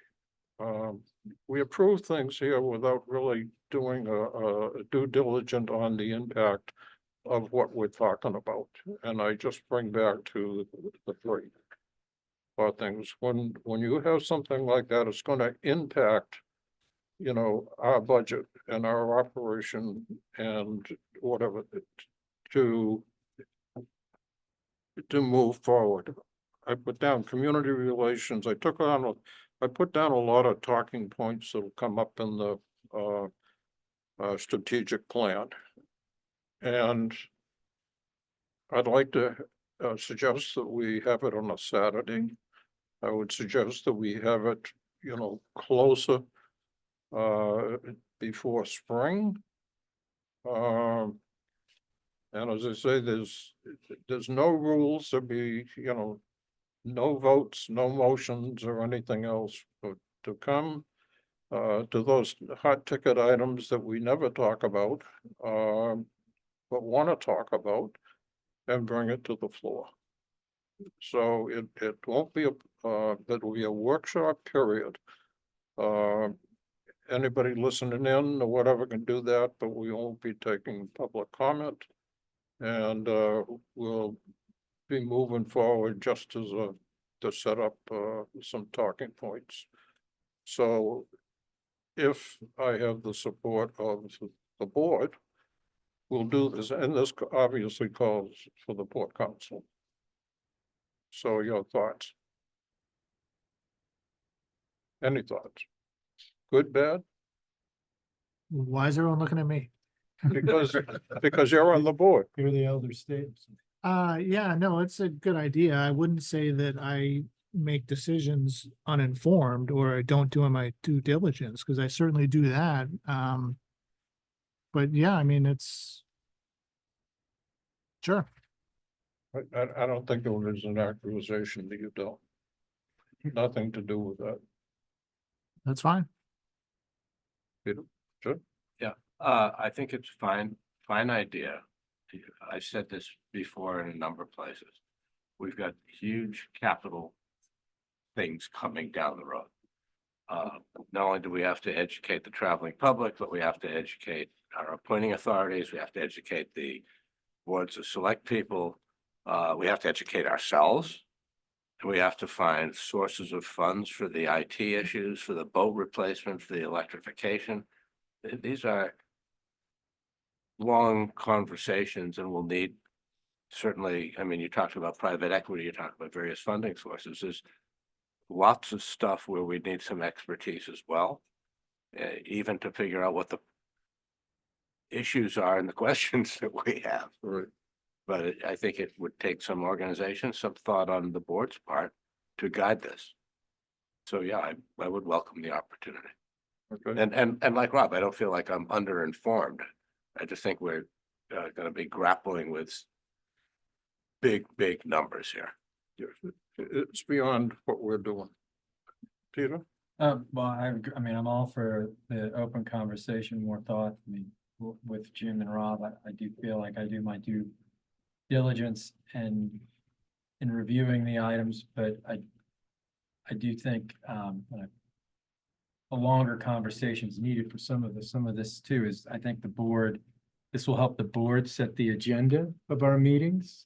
approve things here without really doing a due diligence on the impact of what we're talking about. And I just bring back to the three things. When you have something like that, it's going to impact, our budget and our operation and whatever to move forward. I put down community relations. I put down a lot of talking points that'll come up in the strategic plan. And I'd like to suggest that we have it on a Saturday. I would suggest that we have it, closer before spring. And as I say, there's no rules to be, no votes, no motions or anything else, but to come to those hot ticket items that we never talk about, but want to talk about, and bring it to the floor. So it won't be that will be a workshop period. Anybody listening in or whatever can do that, but we won't be taking public comment. And we'll be moving forward just as to set up some talking points. So if I have the support of the board, we'll do this, and this obviously calls for the Port Council. So your thoughts? Any thoughts? Good, bad? Why is everyone looking at me? Because you're on the board. You're the elder statesman. Yeah, no, it's a good idea. I wouldn't say that I make decisions uninformed or I don't do my due diligence, because I certainly do that. But yeah, I mean, it's sure. I don't think it was an accusation that you don't. Nothing to do with that. That's fine. Peter, sure. I think it's fine idea. I said this before in a number of places. We've got huge capital things coming down the road. Not only do we have to educate the traveling public, but we have to educate our appointing authorities. We have to educate the boards of select people. We have to educate ourselves. And we have to find sources of funds for the IT issues, for the boat replacement, for the electrification. These are long conversations, and we'll need certainly, I mean, you talked about private equity, you talked about various funding sources. There's lots of stuff where we need some expertise as well, even to figure out what the issues are and the questions that we have. Right. But I think it would take some organization, some thought on the board's part to guide this. So yeah, I would welcome the opportunity. Okay. And like Rob, I don't feel like I'm underinformed. I just think we're going to be grappling with big numbers here. It's beyond what we're doing. Peter? Well, I mean, I'm all for the open conversation, more thought. I mean, with Jim and Rob, I do feel like I do my due diligence and in reviewing the items, but I do think a longer conversation is needed for some of this too. Is I think the board This will help the board set the agenda of our meetings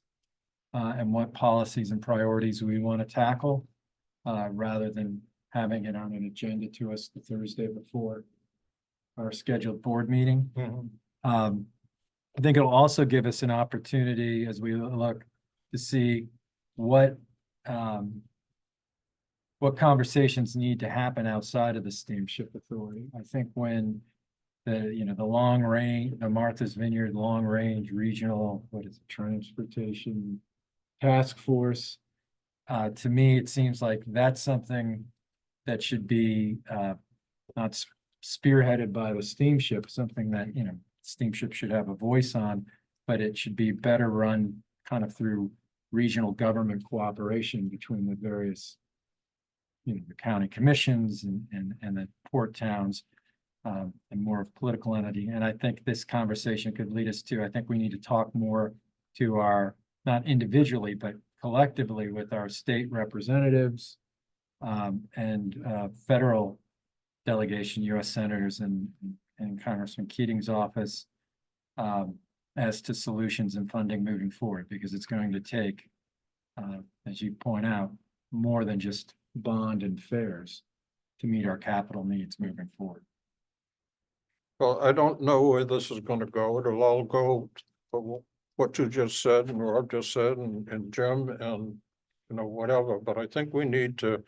and what policies and priorities we want to tackle, rather than having it on an agenda to us the Thursday before our scheduled board meeting. I think it'll also give us an opportunity as we look to see what conversations need to happen outside of the Steamship Authority. I think when the long range, the Martha's Vineyard Long Range Regional, Transportation Task Force, to me, it seems like that's something that should be not spearheaded by the steamship, something that, steamship should have a voice on, but it should be better run kind of through regional government cooperation between the various, the county commissions and the port towns, and more of political entity. And I think this conversation could lead us to, I think we need to talk more to our, not individually, but collectively with our state representatives, and federal delegation, US senators and Congressman Keating's office, as to solutions and funding moving forward, because it's going to take, as you point out, more than just bond and fares to meet our capital needs moving forward. Well, I don't know where this is gonna go. It'll all go for what you just said and Rob just said and Jim and, whatever, but I think we need to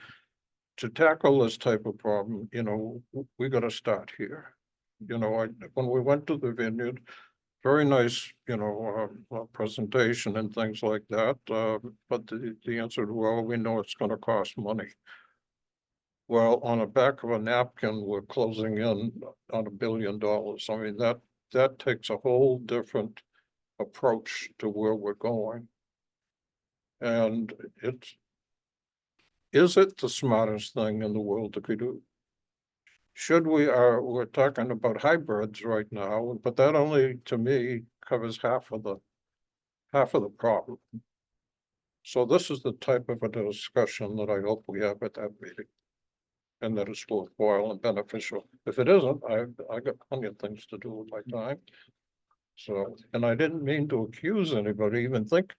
tackle this type of problem, we gotta start here. When we went to the vineyard, very nice, presentation and things like that, but the answer to, well, we know it's gonna cost money. Well, on the back of a napkin, we're closing in on $1 billion. I mean, that takes a whole different approach to where we're going. And is it the smartest thing in the world that we do? Should we're talking about hybrids right now, but that only, to me, covers half of the problem. So this is the type of a discussion that I hope we have at that meeting. And that it's worthwhile and beneficial. If it isn't, I got plenty of things to do with my time. So, and I didn't mean to accuse anybody, even think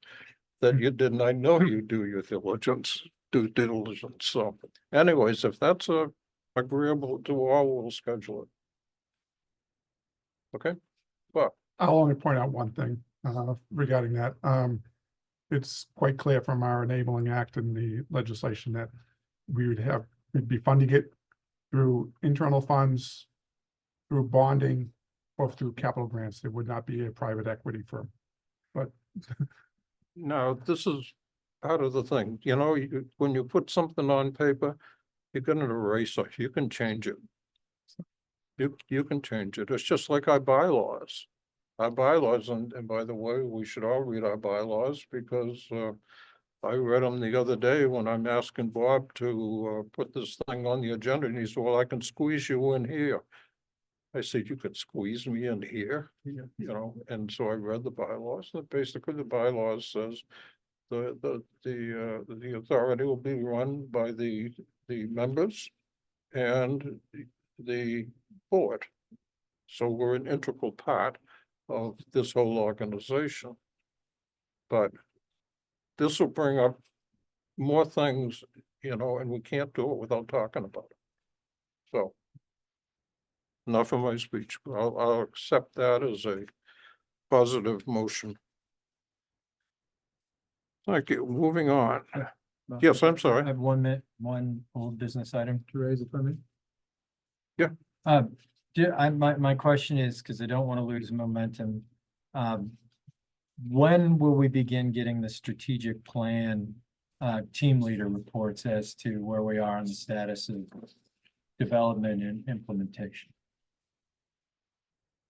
that you didn't. I know you do your due diligence. So anyways, if that's agreeable to all, we'll schedule it. Okay, well, I'll only point out one thing regarding that. It's quite clear from our enabling act and the legislation that we'd be funding it through internal funds, through bonding, or through capital grants. It would not be a private equity firm. But no, this is part of the thing. When you put something on paper, you can erase it. You can change it. You can change it. It's just like our bylaws. Our bylaws, and by the way, we should all read our bylaws because I read them the other day when I'm asking Bob to put this thing on the agenda, and he said, well, I can squeeze you in here. I said, you could squeeze me in here, and so I read the bylaws, and basically the bylaws says the authority will be run by the members and the board. So we're an integral part of this whole organization. But this will bring up more things, and we can't do it without talking about it. So enough of my speech. I'll accept that as a positive motion. Thank you. Moving on. Yes, I'm sorry. I have 1 minute, one old business item to raise, if I may. Yeah. My question is, because I don't want to lose momentum. When will we begin getting the strategic plan, team leader reports as to where we are in the status of development and implementation?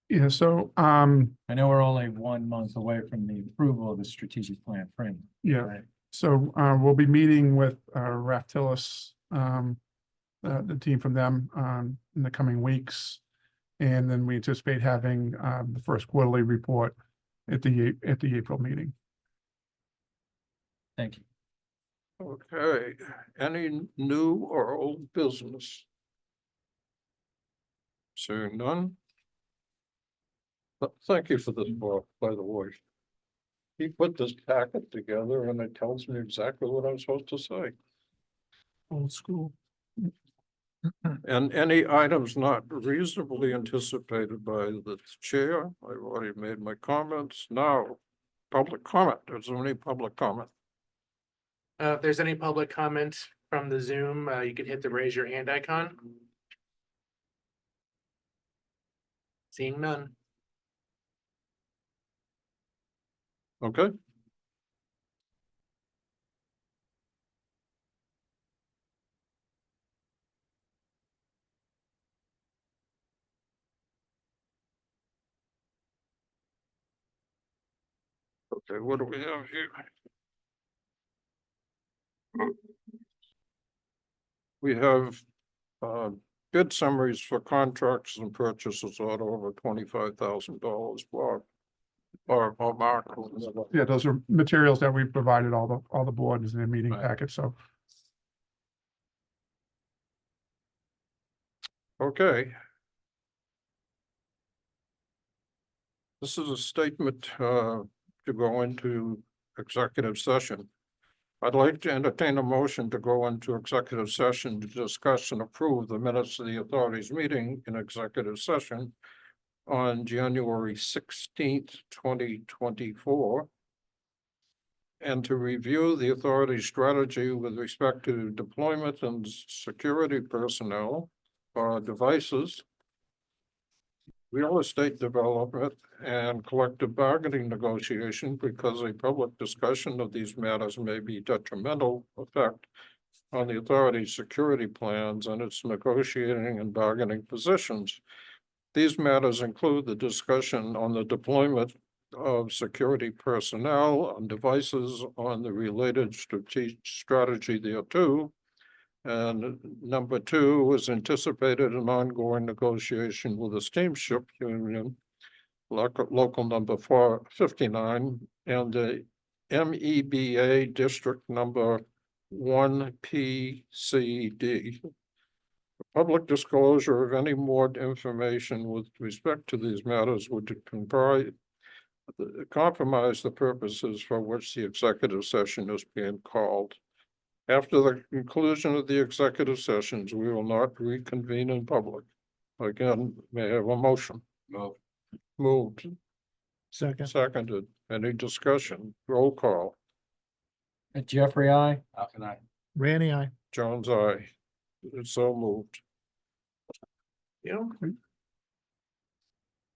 yeah, so I know we're only 1 month away from the approval of the strategic plan framework. yeah. Right? So we'll be meeting with Raftillis, the team from them in the coming weeks. And then we anticipate having the first quarterly report at the April meeting. Thank you. Okay, any new or old business? Seeing none. Thank you for this, Bob, by the way. He put this packet together and it tells me exactly what I'm supposed to say. Old school. And any items not reasonably anticipated by the chair, I've already made my comments. Now, public comment, is there any public comment? If there's any public comments from the Zoom, you can hit the raise your hand icon. Seeing none. Okay. Okay, what do we have here? We have bid summaries for contracts and purchases order over $25,000, Bob. Or Mark. Yeah, those are materials that we've provided all the boards in their meeting Right. packet, so. Okay. This is a statement to go into executive session. I'd like to entertain a motion to go into executive session to discuss and approve the minutes of the authorities meeting in executive session on January 16th, 2024. And to review the authority's strategy with respect to deployment and security personnel or devices, real estate development, and collective bargaining negotiation, because a public discussion of these matters may be detrimental effect on the authority's security plans and its negotiating and bargaining positions. These matters include the discussion on the deployment of security personnel and devices on the related strategy thereto. And number two was anticipated an ongoing negotiation with the steamship union, local number 459, and the MEBA district number 1PCD. Public disclosure of any more information with respect to these matters would compromise the purposes for which the executive session is being called. After the conclusion of the executive sessions, we will not reconvene in public. Again, may I have a motion? Moved, Second. seconded. Any discussion? Roll call. Jeffrey, I. Randy, I. Jones, aye. It's so moved. You know,